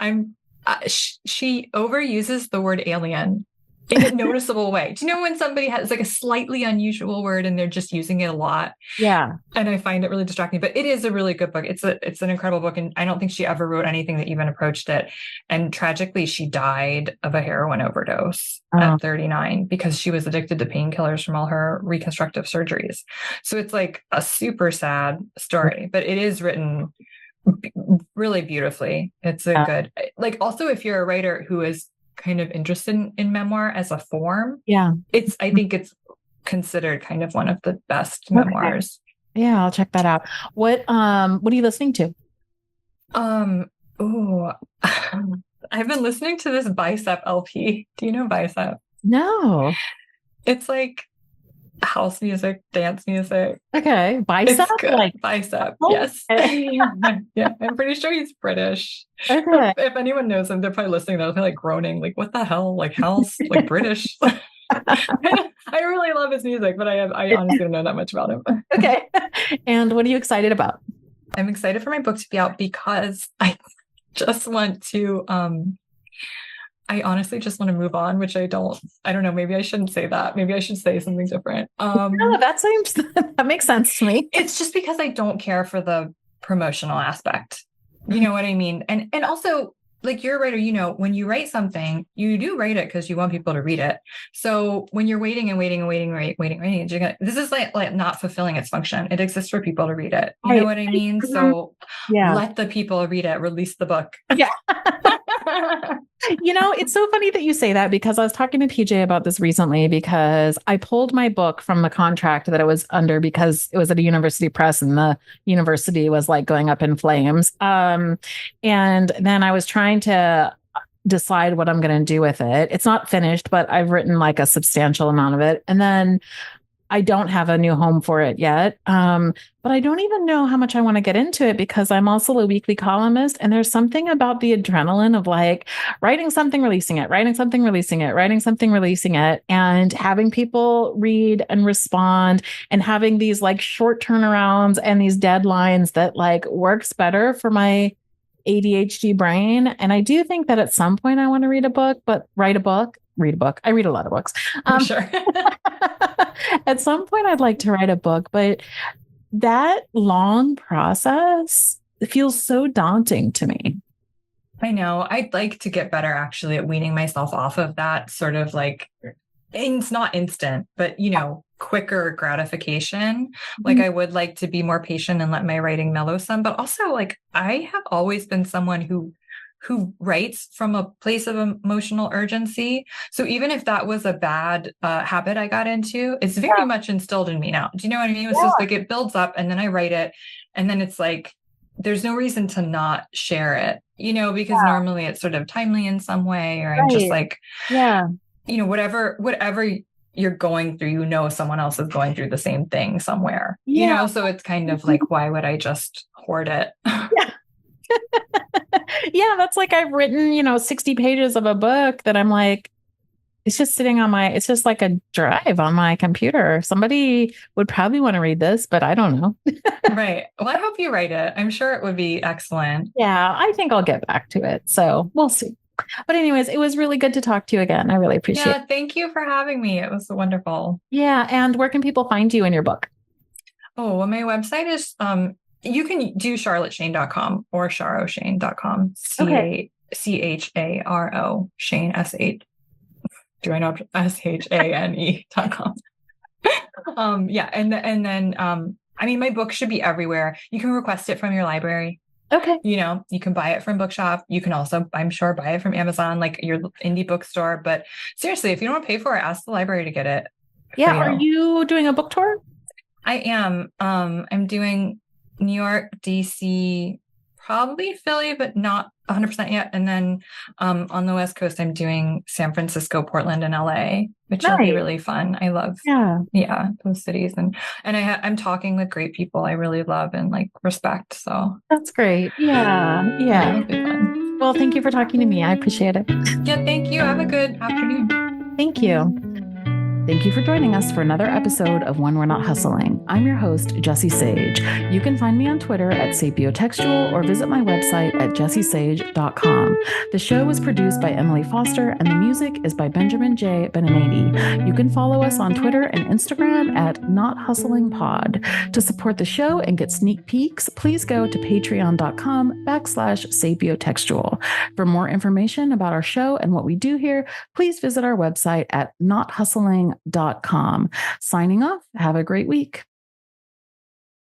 She overuses the word alien in a noticeable way. Do you know when somebody has like a slightly unusual word and they're just using it a lot? Yeah. And I find it really distracting, but it is a really good book. It's an incredible book. And I don't think she ever wrote anything that even approached it. And tragically, she died of a heroin overdose at 39 because she was addicted to painkillers from all her reconstructive surgeries. So it's like a super sad story, but it is written really beautifully. It's a good, like, also if you're a writer who is kind of interested in memoir as a form, I think it's considered kind of one of the best memoirs. Yeah, I'll check that out. What are you listening to? I've been listening to this Bicep LP. Do you know Bicep? No. It's like house music, dance music. Okay. Bicep? Like Bicep. Yes. Yeah. I'm pretty sure he's British. Okay. If anyone knows him, they're probably listening. They'll be like groaning, like, what the hell? Like house, like British. I really love his music, but I honestly don't know that much about him. Okay. And what are you excited about? I'm excited for my book to be out because I just want to I honestly just want to move on, which I don't know. Maybe I shouldn't say that. Maybe I should say something different. No, that makes sense to me. It's just because I don't care for the promotional aspect. You know what I mean? And also, like, you're a writer, you know, when you write something, you do write it because you want people to read it. So when you're waiting, this is like not fulfilling its function. It exists for people to read it. You know what I mean? So let the people read it, release the book. Yeah. You know, it's so funny that you say that because I was talking to PJ about this recently because I pulled my book from the contract that it was under because it was at a university press and the university was like going up in flames. And then I was trying to decide what I'm going to do with it. It's not finished, but I've written like a substantial amount of it. And then I don't have a new home for it yet. But I don't even know how much I want to get into it because I'm also a weekly columnist. And there's something about the adrenaline of like writing something, releasing it, writing something, releasing it, writing something, releasing it, and having people read and respond and having these like short turnarounds and these deadlines that like works better for my ADHD brain. And I do think that at some point I want to read a book. I read a lot of books. Sure. At some point I'd like to write a book, but that long process feels so daunting to me. I know. I'd like to get better actually at weaning myself off of that sort of like, it's not instant, but you know, quicker gratification. Like I would like to be more patient and let my writing mellow some, but also like I have always been someone who writes from a place of emotional urgency. So even if that was a bad habit I got into, it's very much instilled in me now. Do you know what I mean? It's just like it builds up and then I write it. And then it's like, there's no reason to not share it, you know, because normally it's sort of timely in some way, or I'm just like, you know, whatever you're going through, you know, someone else is going through the same thing somewhere, you know? So it's kind of like, why would I just hoard it? Yeah, that's like I've written, you know, 60 pages of a book that I'm like, it's just sitting on it's just like a drive on my computer. Somebody would probably want to read this, but I don't know. Right. Well, I hope you write it. I'm sure it would be excellent. Yeah, I think I'll get back to it. So we'll see. But anyways, it was really good to talk to you again. I really appreciate it. Thank you for having me. It was wonderful. Yeah. And where can people find you in your book? Oh, well, my website is, you can do charlotteshane.com or charlotteshane.com. Charo Shane S-H. Do I know SHANE.com? And then I mean, my book should be everywhere. You can request it from your library. Okay. You know, you can buy it from Bookshop. You can also, I'm sure, buy it from Amazon, like your indie bookstore. But seriously, if you don't want to pay for it, ask the library to get it. Yeah. Are you doing a book tour? I am. I'm doing New York, DC, probably Philly, but not 100% yet. And then on the West Coast, I'm doing San Francisco, Portland, and LA, which will be really fun. I love, those cities, and I'm talking with great people I really love and like respect. So that's great. Yeah. It'll be fun. Well, thank you for talking to me. I appreciate it. Yeah, thank you. Have a good afternoon. Thank you. Thank you for joining us for another episode of When We're Not Hustling. I'm your host, Jessie Sage. You can find me on Twitter at sapiotextual or visit my website at jessiesage.com. The show was produced by Emily Foster and the music is by Benjamin J. Beninati. You can follow us on Twitter and Instagram at Not Hustling Pod. To support the show and get sneak peeks, please go to patreon.com/sapiotextual. For more information about our show and what we do here, please visit our website at nothustling.com. Signing off. Have a great week.